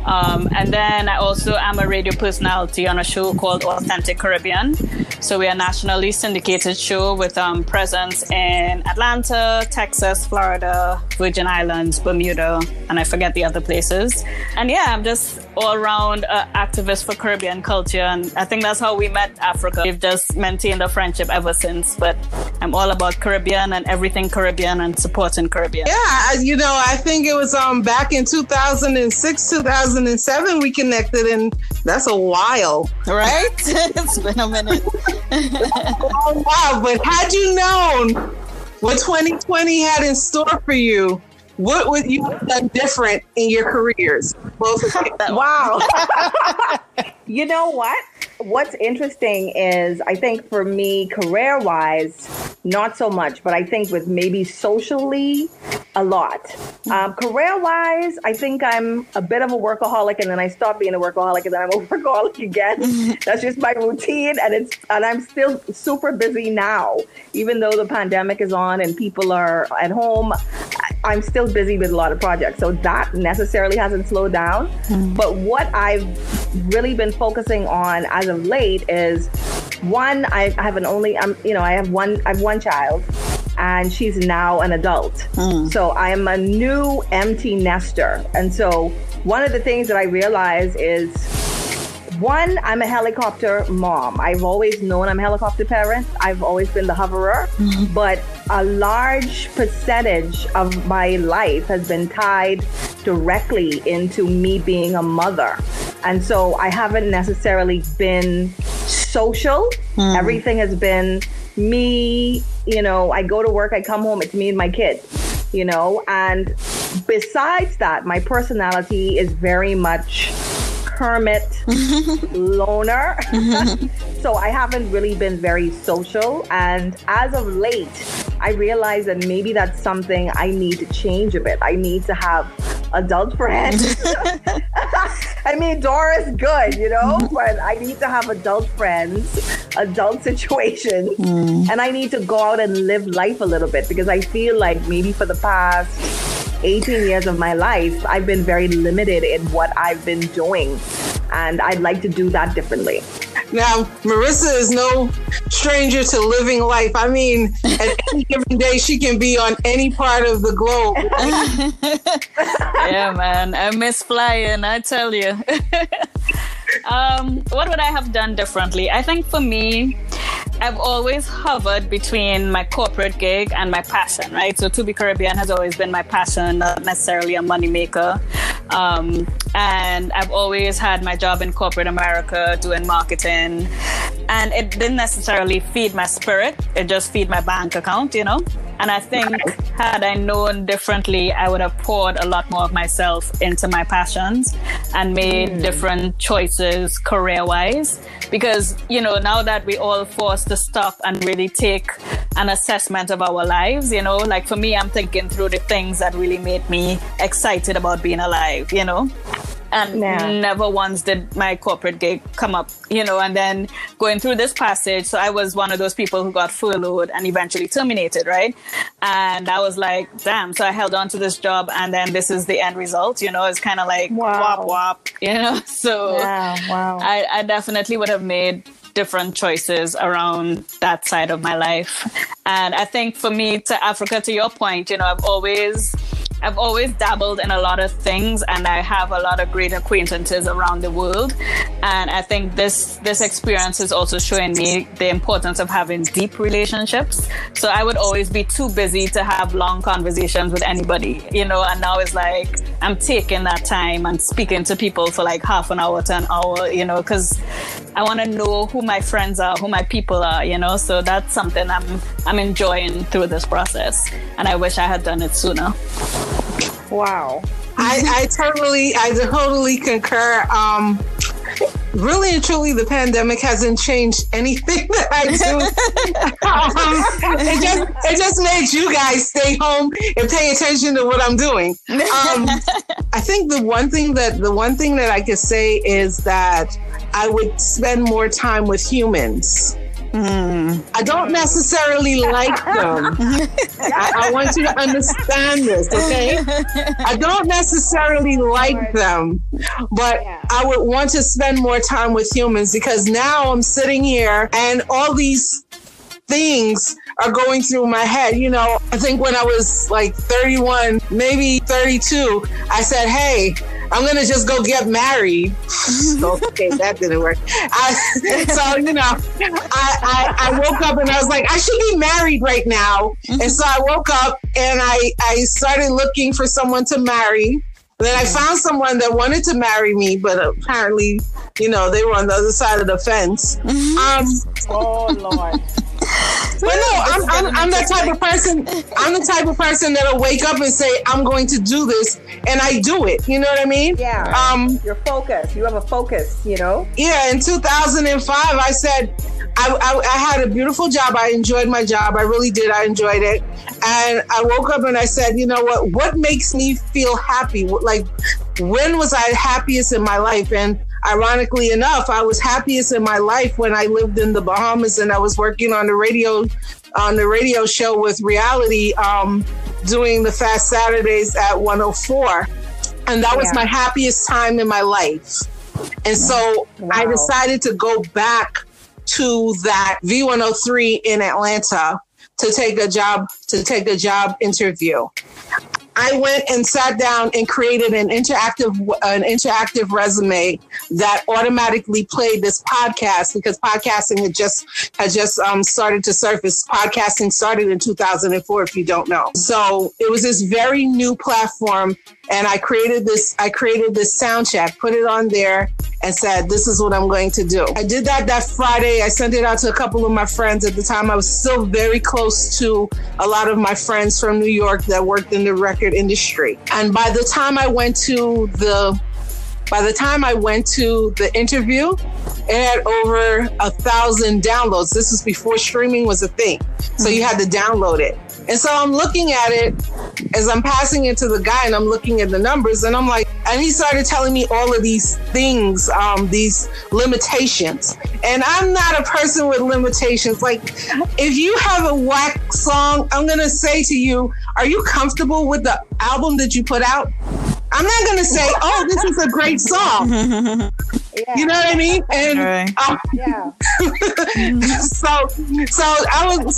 And then I also am a radio personality on a show called Authentic Caribbean, So we are a nationally syndicated show with presence in Atlanta, Texas, Florida, Virgin Islands, Bermuda, and I forget the other places. And yeah, I'm just all around activist for Caribbean culture, and I think that's how we met Africa. We've just maintained a friendship ever since, but I'm all about Caribbean and everything Caribbean and supporting Caribbean. Yeah, you know, I think it was back in 2006, 2007 we connected, and that's a while. Right? It's been a minute. Oh, wow, but had you known what 2020 had in store for you, what would you have done different in your careers? Both of you. Wow. You know what? What's interesting is, I think for me, career-wise, not so much, but I think with maybe socially, a lot. Career-wise, I think I'm a bit of a workaholic, and then I stop being a workaholic, and then I'm a workaholic again. That's just my routine, and I'm still super busy now. Even though the pandemic is on and people are at home, I'm still busy with a lot of projects. So that necessarily hasn't slowed down. But what I've really been focusing on as of late is, one, I have one child, and she's now an adult. So I am a new empty nester. And so one of the things that I realize is, one, I'm a helicopter mom. I've always known I'm a helicopter parent. I've always been the hoverer. But a large percentage of my life has been tied directly into me being a mother. And so I haven't necessarily been social. Everything has been me. You know, I go to work, I come home, it's me and my kid. You know, and besides that, my personality is very much hermit, loner. So I haven't really been very social. And as of late, I realize that maybe that's something I need to change a bit. I need to have adult friends. I mean, Dora's good, you know, but I need to have adult friends, adult situations, and I need to go out and live life a little bit, because I feel like maybe for the past 18 years of my life, I've been very limited in what I've been doing, and I'd like to do that differently. Now, Marissa is no stranger to living life. I mean, at any given day, she can be on any part of the globe. Yeah, man. I miss flying, I tell you. What would I have done differently? I think for me, I've always hovered between my corporate gig and my passion, right? So To Be Caribbean has always been my passion, not necessarily a moneymaker. And I've always had my job in corporate America doing marketing. And it didn't necessarily feed my spirit. It just feed my bank account, you know? And I think had I known differently, I would have poured a lot more of myself into my passions and made different choices career-wise. Because, you know, now that we all forced to stop and really take an assessment of our lives, you know, like for me, I'm thinking through the things that really made me excited about being alive, you know? And never once did my corporate gig come up, you know, and then going through this passage. So I was one of those people who got furloughed and eventually terminated, right? And I was like, damn. So I held on to this job, and then this is the end result, you know, it's kind of like wop, wop, you know? So I definitely would have made different choices around that side of my life. And I think for me, to Africa, to your point, you know, I've always dabbled in a lot of things, and I have a lot of great acquaintances around the world. And I think this experience is also showing me the importance of having deep relationships. So I would always be too busy to have long conversations with anybody, you know, and now it's like I'm taking that time and speaking to people for like half an hour to an hour, you know, because I want to know who my friends are, who my people are, you know. So that's something I'm enjoying through this process, and I wish I had done it sooner. Wow. I totally concur. Really and truly, the pandemic hasn't changed anything that I do. It just made you guys stay home and pay attention to what I'm doing. I think the one thing that I could say is that I would spend more time with humans. I don't necessarily like them. I want you to understand this, okay? I don't necessarily like them, but I would want to spend more time with humans, because now I'm sitting here and all these things are going through my head. You know, I think when I was like 31, maybe 32, I said, hey, I'm going to just go get married. Okay, that didn't work. So, you know, I woke up and I was like, I should be married right now. And so I woke up and I started looking for someone to marry. Then I found someone that wanted to marry me, but apparently, you know, they were on the other side of the fence. Oh, Lord. But no, I'm the type of person. I'm the type of person that'll wake up and say, "I'm going to do this," and I do it. You know what I mean? Yeah. You're focused. You have a focus. You know. Yeah. In 2005, I said I had a beautiful job. I enjoyed my job. I really did. I enjoyed it. And I woke up and I said, you know what? What makes me feel happy? Like, when was I happiest in my life? And ironically enough, I was happiest in my life when I lived in the Bahamas and I was working on the radio show with Reality, doing the Fast Saturdays at 104. And that was my happiest time in my life. And so I decided to go back to that V103 in Atlanta to take a job interview. I went and sat down and created an interactive resume that automatically played this podcast, because podcasting had just started to surface. Podcasting started in 2004, if you don't know. So it was this very new platform, and I created this sound check, put it on there, and said, this is what I'm going to do. I did that Friday. I sent it out to a couple of my friends. At the time, I was still very close to a lot of my friends from New York that worked in the record industry. And by the time I went to the interview, it had over 1,000 downloads. This was before streaming was a thing. So you had to download it. And so I'm looking at it as I'm passing it to the guy, and I'm looking at the numbers, and I'm like, and he started telling me all of these things, these limitations. And I'm not a person with limitations. Like, if you have a whack song, I'm going to say to you, are you comfortable with the album that you put out? I'm not going to say, oh, this is a great song. You know what I mean? And so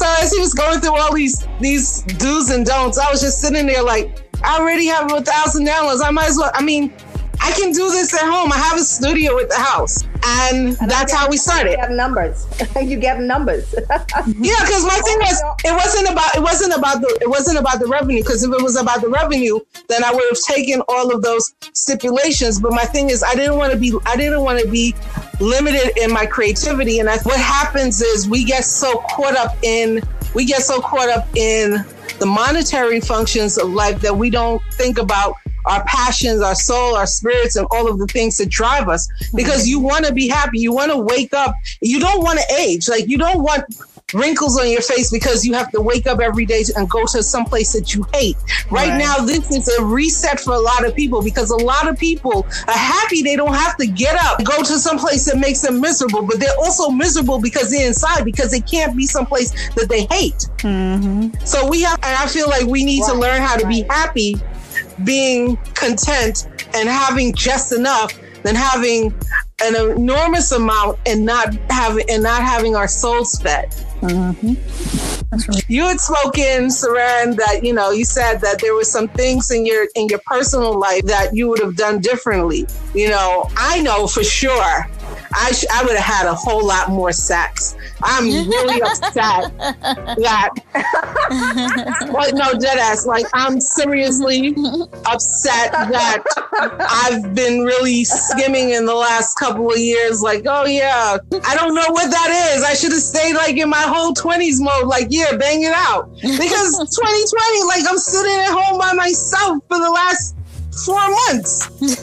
as he was going through all these do's and don'ts, I was just sitting there like, I already have 1,000 downloads. I might as well. I mean, I can do this at home. I have a studio at the house, and that's how we started. You get numbers. You get numbers. Yeah, because my thing was, it wasn't about the revenue. Because if it was about the revenue, then I would have taken all of those stipulations. But my thing is, I didn't want to be limited in my creativity. And what happens is we get so caught up in the monetary functions of life that we don't think about our passions, our soul, our spirits, and all of the things that drive us. Because you want to be happy. You want to wake up. You don't want to age. Like, you don't want wrinkles on your face because you have to wake up every day and go to some place that you hate. Right now, this is a reset for a lot of people, because a lot of people are happy they don't have to get up, go to some place that makes them miserable, but they're also miserable because they're inside, because they can't be someplace that they hate. So I feel like we need to learn how to be happy, being content, and having just enough than having an enormous amount and not having our souls fed. That's right. You had spoken, Saran, that you said that there were some things in your personal life that you would have done differently. I know for sure I would have had a whole lot more sex. I'm really upset that. Well, no, deadass. Like, I'm seriously upset that I've been really skimming in the last couple of years. Like, oh yeah, I don't know what that is. I should have stayed like in my whole 20s mode. Like, yeah, bang it out. Because 2020, like, I'm sitting at home by myself for the last 4 months. Is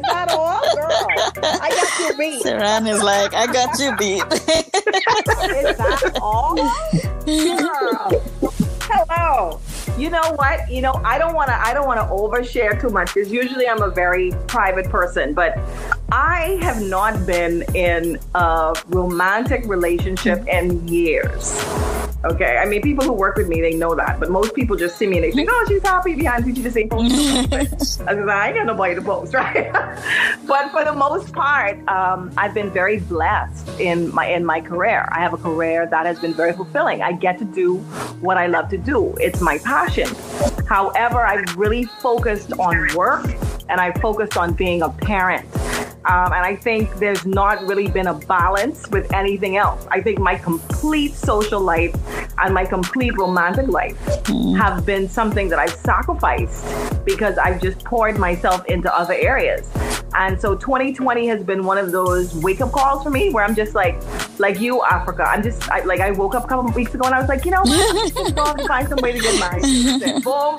that all? Girl, I got you beat. Saran is like, I got you beat. Is that all? Girl. Hello. You know what? I don't want to overshare too much, because usually I'm a very private person. But I have not been in a romantic relationship in years. Okay, I mean, people who work with me, they know that, but most people just see me and they think, oh, she's happy behind me, she just ain't posting. I ain't got nobody to post, right? But for the most part, I've been very blessed in my career. I have a career that has been very fulfilling. I get to do what I love to do. It's my passion. However, I've really focused on work and I focused on being a parent. And I think there's not really been a balance with anything else. I think my complete social life and my complete romantic life have been something that I've sacrificed because I've just poured myself into other areas. And so 2020 has been one of those wake-up calls for me where I'm just like you, Africa. I woke up a couple of weeks ago and I was like, you know, let's go and find some way to get married. Boom.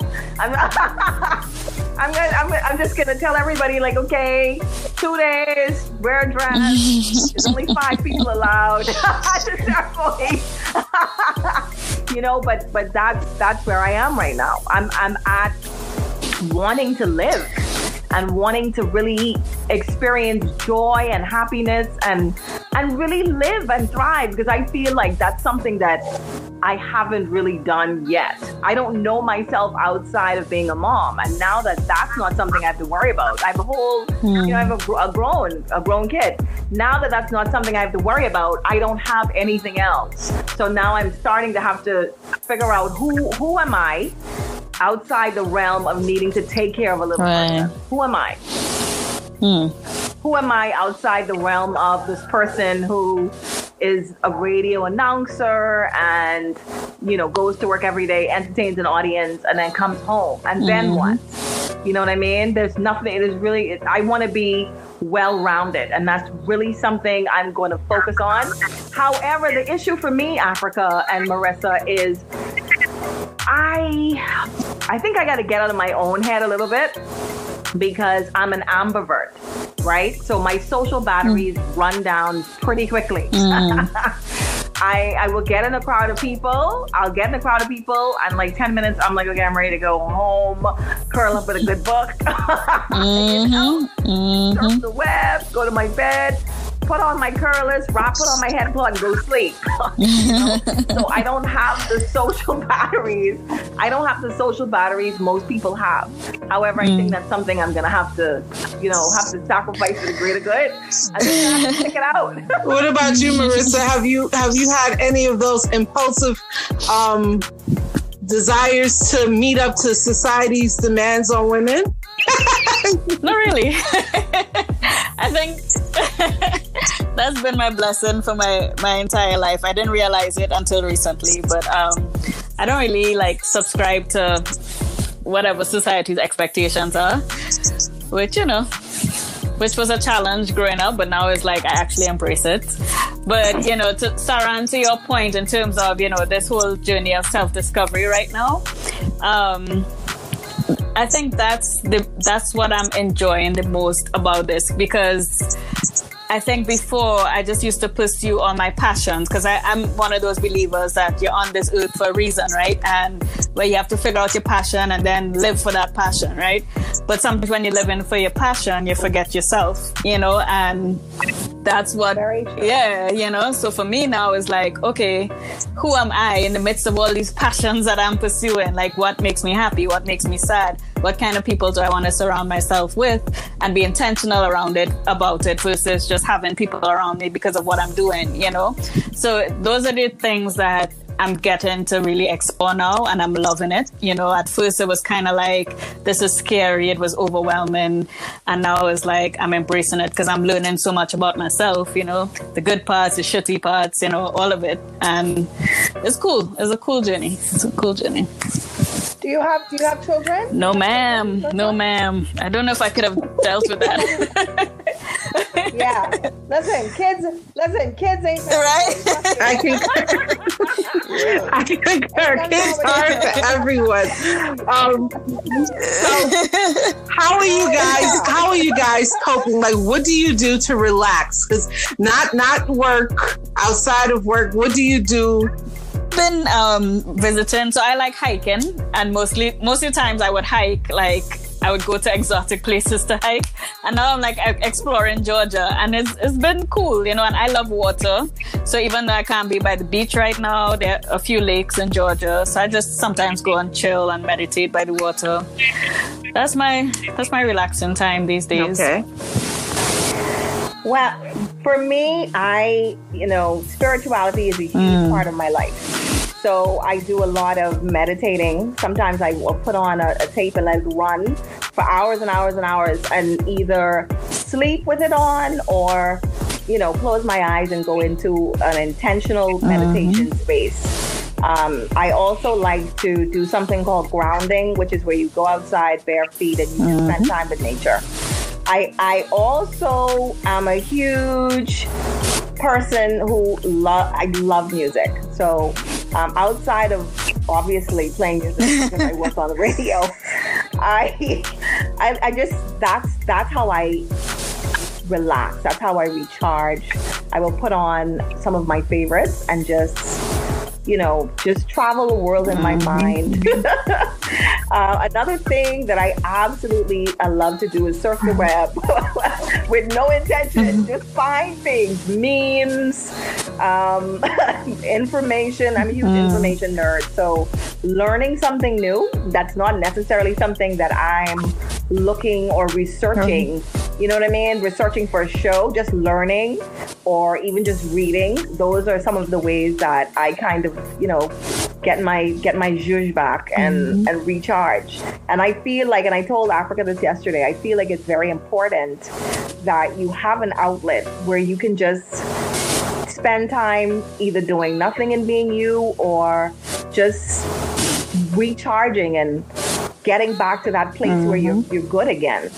I'm just gonna tell everybody, like, okay, 2 days, wear a dress. There's only 5 people allowed. You know, but that's where I am right now. I'm at wanting to live and wanting to really experience joy and happiness and really live and thrive, because I feel like that's something that I haven't really done yet. I don't know myself outside of being a mom, and now that's not something I have to worry about. I have a whole, you know, I have a grown kid. Now that's not something I have to worry about, I don't have anything else. So now I'm starting to have to figure out who am I outside the realm of needing to take care of a little person. Who am I? Who am I outside the realm of this person who is a radio announcer and, you know, goes to work every day, entertains an audience, and then comes home. And then what? You know what I mean? There's nothing, it is really, I want to be well-rounded, and that's really something I'm going to focus on. However, the issue for me, Africa and Marissa, is I think I got to get out of my own head a little bit, because I'm an ambivert, right? So my social batteries run down pretty quickly. I will get in a crowd of people. I'll get in a crowd of people, and like 10 minutes, I'm like, okay, I'm ready to go home, curl up with a good book, you know, surf the web, go to my bed, put on my curlers, put on my head plug, and go sleep. You know? So I don't have the social batteries. I don't have the social batteries most people have. However, I think that's something I'm gonna have to sacrifice for the greater good. I think I have to check it out. What about you, Marissa? Have you had any of those impulsive desires to meet up to society's demands on women? Not really. I think that's been my blessing for my entire life. I didn't realize it until recently, but I don't really subscribe to whatever society's expectations are, which was a challenge growing up, but now it's like I actually embrace it. But to Saran, to your point in terms of this whole journey of self-discovery right now, I think that's what I'm enjoying the most about this, because I think before I just used to pursue all my passions, because I'm one of those believers that you're on this earth for a reason, right? And where you have to figure out your passion and then live for that passion, right? But sometimes when you're living for your passion, you forget yourself, and that's what, so for me now is like, okay, who am I in the midst of all these passions that I'm pursuing? Like, what makes me happy? What makes me sad? What kind of people do I want to surround myself with, and be intentional about it versus just having people around me because of what I'm doing, So those are the things that I'm getting to really explore now, and I'm loving it. At first it was kind of like, this is scary, it was overwhelming, and now it's like I'm embracing it because I'm learning so much about myself, the good parts, the shitty parts, all of it, and it's cool. It's a cool journey. Do you have children? No, ma'am. I don't know if I could have dealt with that. Yeah. Listen, kids ain't right. I concur. Kids are for everyone. So how are you guys coping? Like, what do you do to relax? Because not work, outside of work, what do you do? Been visiting, so I like hiking, and most of the times I would hike, like I would go to exotic places to hike. And now I'm like exploring Georgia, and it's been cool, you know, and I love water. So even though I can't be by the beach right now, there are a few lakes in Georgia. So I just sometimes go and chill and meditate by the water. That's my relaxing time these days. Okay. Well, for me, spirituality is a huge part of my life. So I do a lot of meditating. Sometimes I will put on a tape and let it run for hours and hours and hours, and either sleep with it on or, close my eyes and go into an intentional meditation space. I also like to do something called grounding, which is where you go outside bare feet and you just spend time with nature. I also am a huge person who I love music. So outside of obviously playing music because I work on the radio, I just that's how I relax. That's how I recharge. I will put on some of my favorites and just travel the world in my mind. Another thing that I absolutely love to do is surf the web with no intention. Just find things, memes, information. I'm a huge information nerd. So learning something new that's not necessarily something that I'm looking or researching. You know what I mean? Researching for a show, just learning or even just reading. Those are some of the ways that I kind of, get my zhuzh back and recharge. And I feel like, and I told Africa this yesterday, I feel like it's very important that you have an outlet where you can just spend time either doing nothing and being you or just recharging and getting back to that place where you're good again.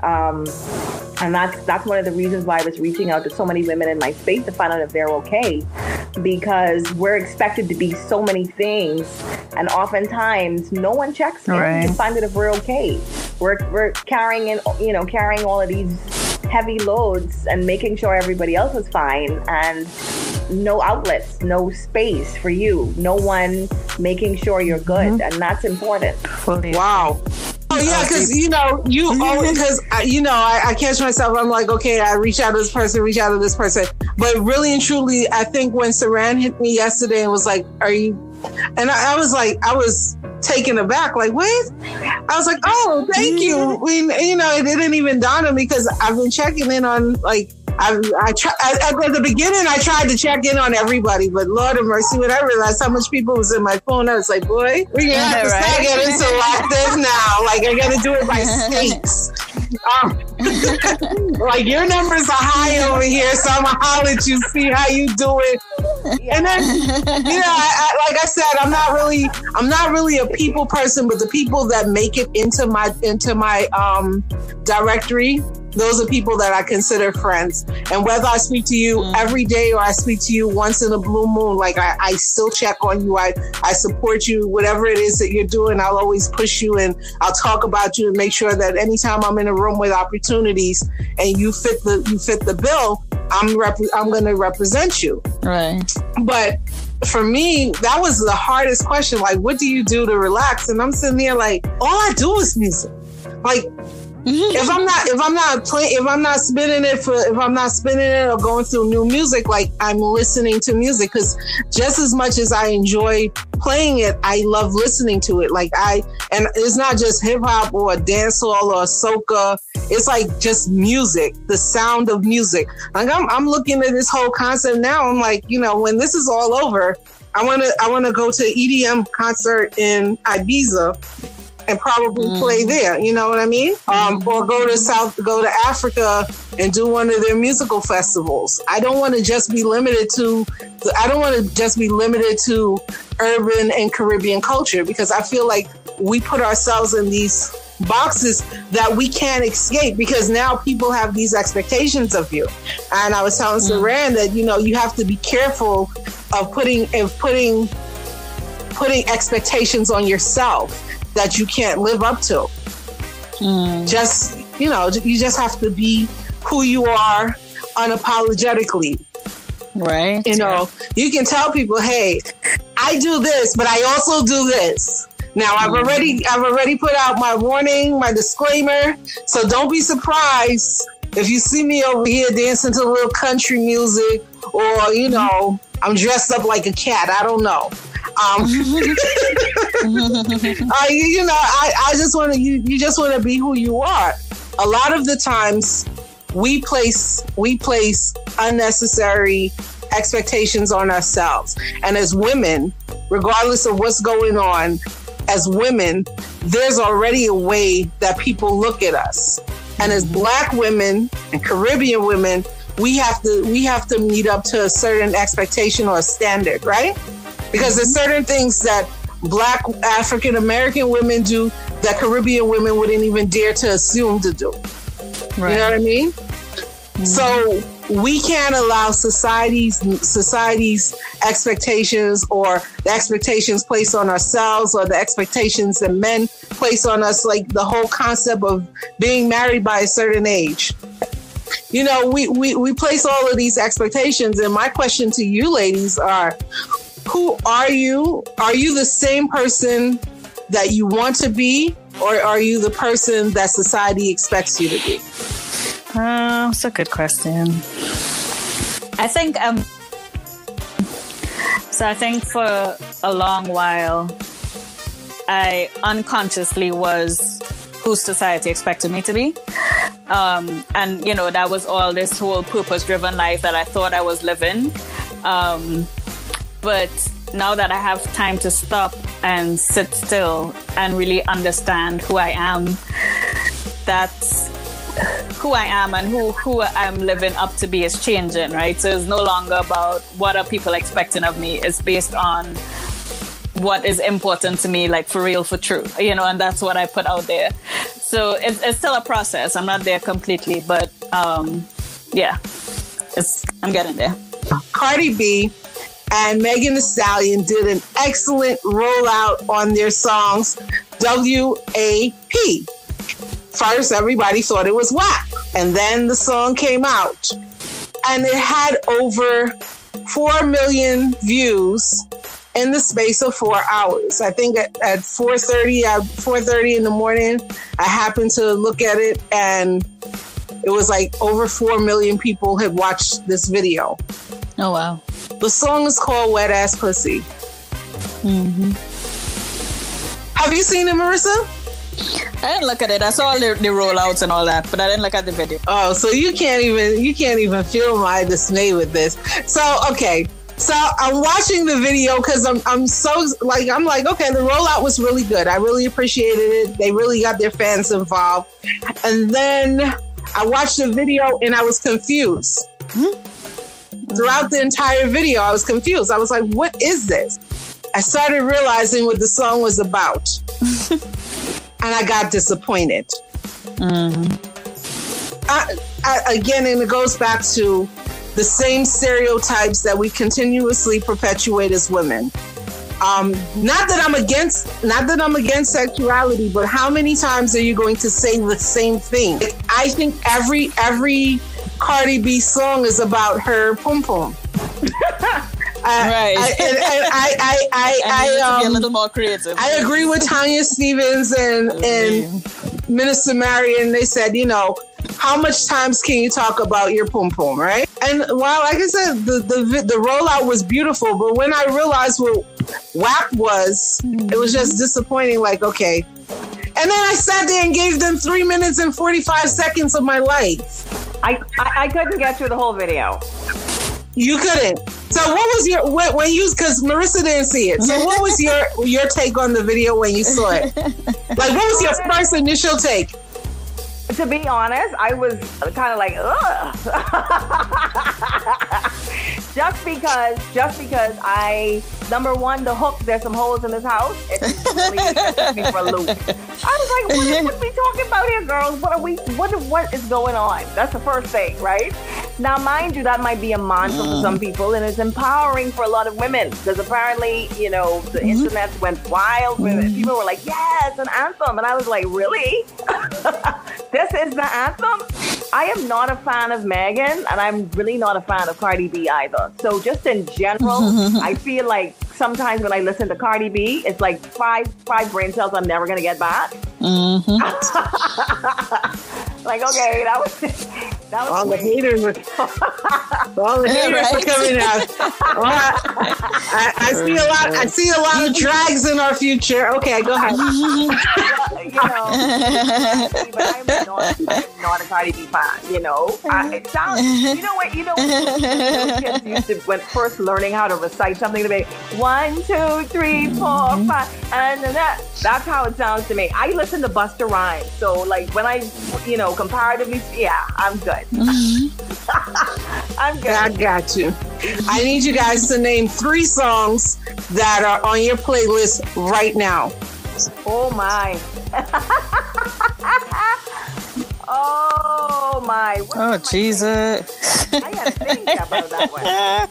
And that's one of the reasons why I was reaching out to so many women in my space to find out if they're okay, because we're expected to be so many things, and oftentimes no one checks in to find out if we're okay. We're carrying all of these heavy loads and making sure everybody else is fine, and no outlets, no space for you, no one making sure you're good, and that's important. Wow. Oh yeah, because I catch myself. I'm like, okay, I reach out to this person, but really and truly, I think when Saran hit me yesterday and was like, "Are you?" and I was like, I was taken aback, like, what? I was like, oh, thank you. I mean, it didn't even dawn on me because I've been checking in on at the beginning, I tried to check in on everybody, but Lord of mercy, when I realized how much people was in my phone, I was like, boy, we're going to have to start getting selective now. Like, I got to do it by states. Like, your numbers are high over here, so I'm going to holler at you, see how you do it. Yeah. And then, like I said, I'm not really a people person, but the people that make it into my directory, those are people that I consider friends. And whether I speak to you every day or I speak to you once in a blue moon, like I still check on you. I support you, whatever it is that you're doing. I'll always push you and I'll talk about you and make sure that anytime I'm in a room with opportunities and you fit the bill, I'm going to represent you. Right. But for me, that was the hardest question. Like, what do you do to relax? And I'm sitting there like, all I do is music. Like, if I'm not spinning it or going through new music, like I'm listening to music, because just as much as I enjoy playing it, I love listening to it. And it's not just hip hop or dancehall or soca. It's like just music, the sound of music. Like I'm looking at this whole concept now. I'm like, when this is all over, I want to go to EDM concert in Ibiza and probably play there, you know what I mean? Or go to Africa and do one of their musical festivals. I don't want to just be limited to urban and Caribbean culture, because I feel like we put ourselves in these boxes that we can't escape, because now people have these expectations of you. And I was telling Saran that, you have to be careful of putting expectations on yourself that you can't live up to. You just have to be who you are unapologetically. Right. You can tell people, hey, I do this, but I also do this. Now I've already put out my warning, my disclaimer. So don't be surprised if you see me over here dancing to a little country music, or you know, I'm dressed up like a cat. I don't know. You know, I just want to. You just want to be who you are. A lot of the times, we place unnecessary expectations on ourselves, and as women, regardless of what's going on, as women, there's already a way that people look at us. And as Black women and Caribbean women, we have to meet up to a certain expectation or a standard, right? Because there's certain things that Black African American women do that Caribbean women wouldn't even dare to assume to do. Right. You know what I mean? Mm-hmm. So we can't allow society's expectations, or the expectations placed on ourselves, or the expectations that men place on us, like the whole concept of being married by a certain age. You know, we place all of these expectations, and my question to you ladies are, who are you? Are you the same person that you want to be, or are you the person that society expects you to be? That's a good question. I think I think for a long while, I unconsciously was who society expected me to be. And, you know, that was all this whole purpose-driven life that I thought I was living. But now that I have time to stop and sit still and really understand who I am, that's who I am, and who I'm living up to be is changing, right? So it's no longer about what are people expecting of me. It's based on what is important to me, like for real, for true, you know, and that's what I put out there. So it's still a process. I'm not there completely, but yeah, I'm getting there. Cardi B and Megan Thee Stallion did an excellent rollout on their songs WAP. First, everybody thought it was whack, and then the song came out, and it had over 4 million views in the space of 4 hours. I think at 4:30 in the morning, I happened to look at it, and it was like over 4 million people had watched this video. Oh, wow. The song is called Wet Ass Pussy. Mm-hmm. Have you seen it, Marissa? I didn't look at it. I saw the rollouts and all that, but I didn't look at the video. Oh, so you can't even feel my dismay with this. So, okay. So I'm watching the video because I'm so like, I'm like, okay, the rollout was really good. I really appreciated it. They really got their fans involved. And then I watched the video and I was confused. Throughout the entire video, I was confused. I was like, what is this? I started realizing what the song was about. And I got disappointed. Again, and it goes back to the same stereotypes that we continuously perpetuate as women. Not that I'm against sexuality, but how many times are you going to say the same thing? Like, I think every Cardi B song is about her pum pum. Right. I be a little more creative. I agree with Tanya Stevens and Minister Marion. They said, you know, how much times can you talk about your pum pum, right? And while, like I said, the rollout was beautiful, but when I realized what WAP was, it was just disappointing. Like, okay. And then I sat there and gave them 3 minutes and 45 seconds of my life. I couldn't get through the whole video. You couldn't. So what was your, when you, because Marissa didn't see it. So what was your take on the video when you saw it? Like, what was your first initial take? To be honest, I was kind of like, ugh. just because number one, the hook, there's some holes in this house. It just really took me for a loop. I was like, what are we talking about here, girls? What is going on? That's the first thing, right? Now, mind you, that might be a mantra for some people, and it's empowering for a lot of women, because apparently, you know, the internet went wild with it. People were like, yeah, it's an anthem. And I was like, really? This is the anthem? I am not a fan of Megan, and I'm really not a fan of Cardi B either. So just in general, I feel like sometimes when I listen to Cardi B, it's like five brain cells I'm never gonna get back. Like, okay, that was all the haters were coming out. I see a lot of drags in our future. Okay, go ahead. But I'm not a Cardi B fan. It sounds. You know what kids used to, when first learning how to recite something, to be 1, 2, 3, 4, 5, and then that's how it sounds to me. I listen to Busta Rhymes, so like when I, comparatively, I'm good. I'm good. I got you. I need you guys to name 3 songs that are on your playlist right now. Oh my. Oh my. Oh Jesus. I gotta think about that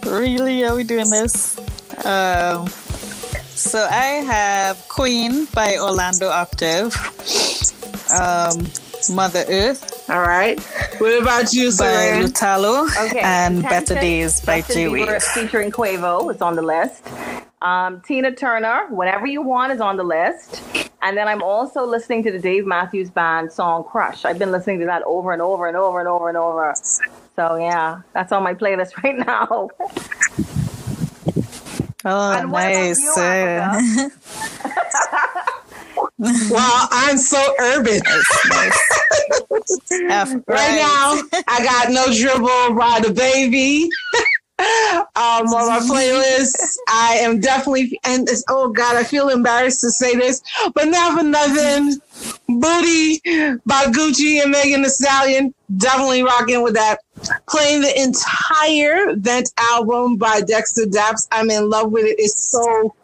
one. Really? Are we doing this? So I have Queen by Orlando Octave. Mother Earth. All right. What about you, by Saran? Lutalo. Okay. And Better Days by J-Wave. Featuring Quavo is on the list. Tina Turner, Whatever You Want, is on the list. And then I'm also listening to the Dave Matthews Band song Crush. I've been listening to that over and over and over and over and over. So yeah, that's on my playlist right now. Oh, and nice. Wow, I'm so urban. Nice. Right now, I got No Dribble by The Baby. On my playlist, I am definitely, and it's, oh God, I feel embarrassed to say this, but not for nothing. Booty by Gucci and Megan Thee Stallion, definitely rocking with that. Playing the entire Vent album by Dexter Daps. I'm in love with it. It's so,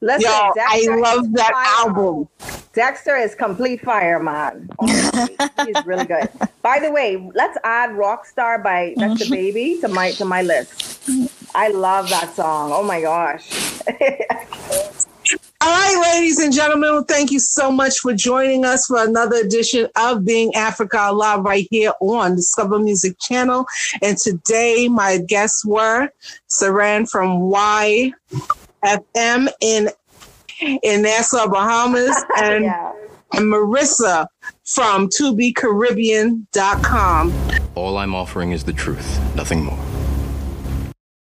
listen, I love that album. Dexter is complete fire, man. Honestly, he's really good. By the way, let's add Rockstar by Dexter Baby to my list. I love that song. Oh my gosh. All right, ladies and gentlemen, thank you so much for joining us for another edition of Being Africa Live right here on Discover Music Channel. And today, my guests were Saran from YFM in Nassau, Bahamas, and Marissa from tobecaribbean.com. All I'm offering is the truth, nothing more.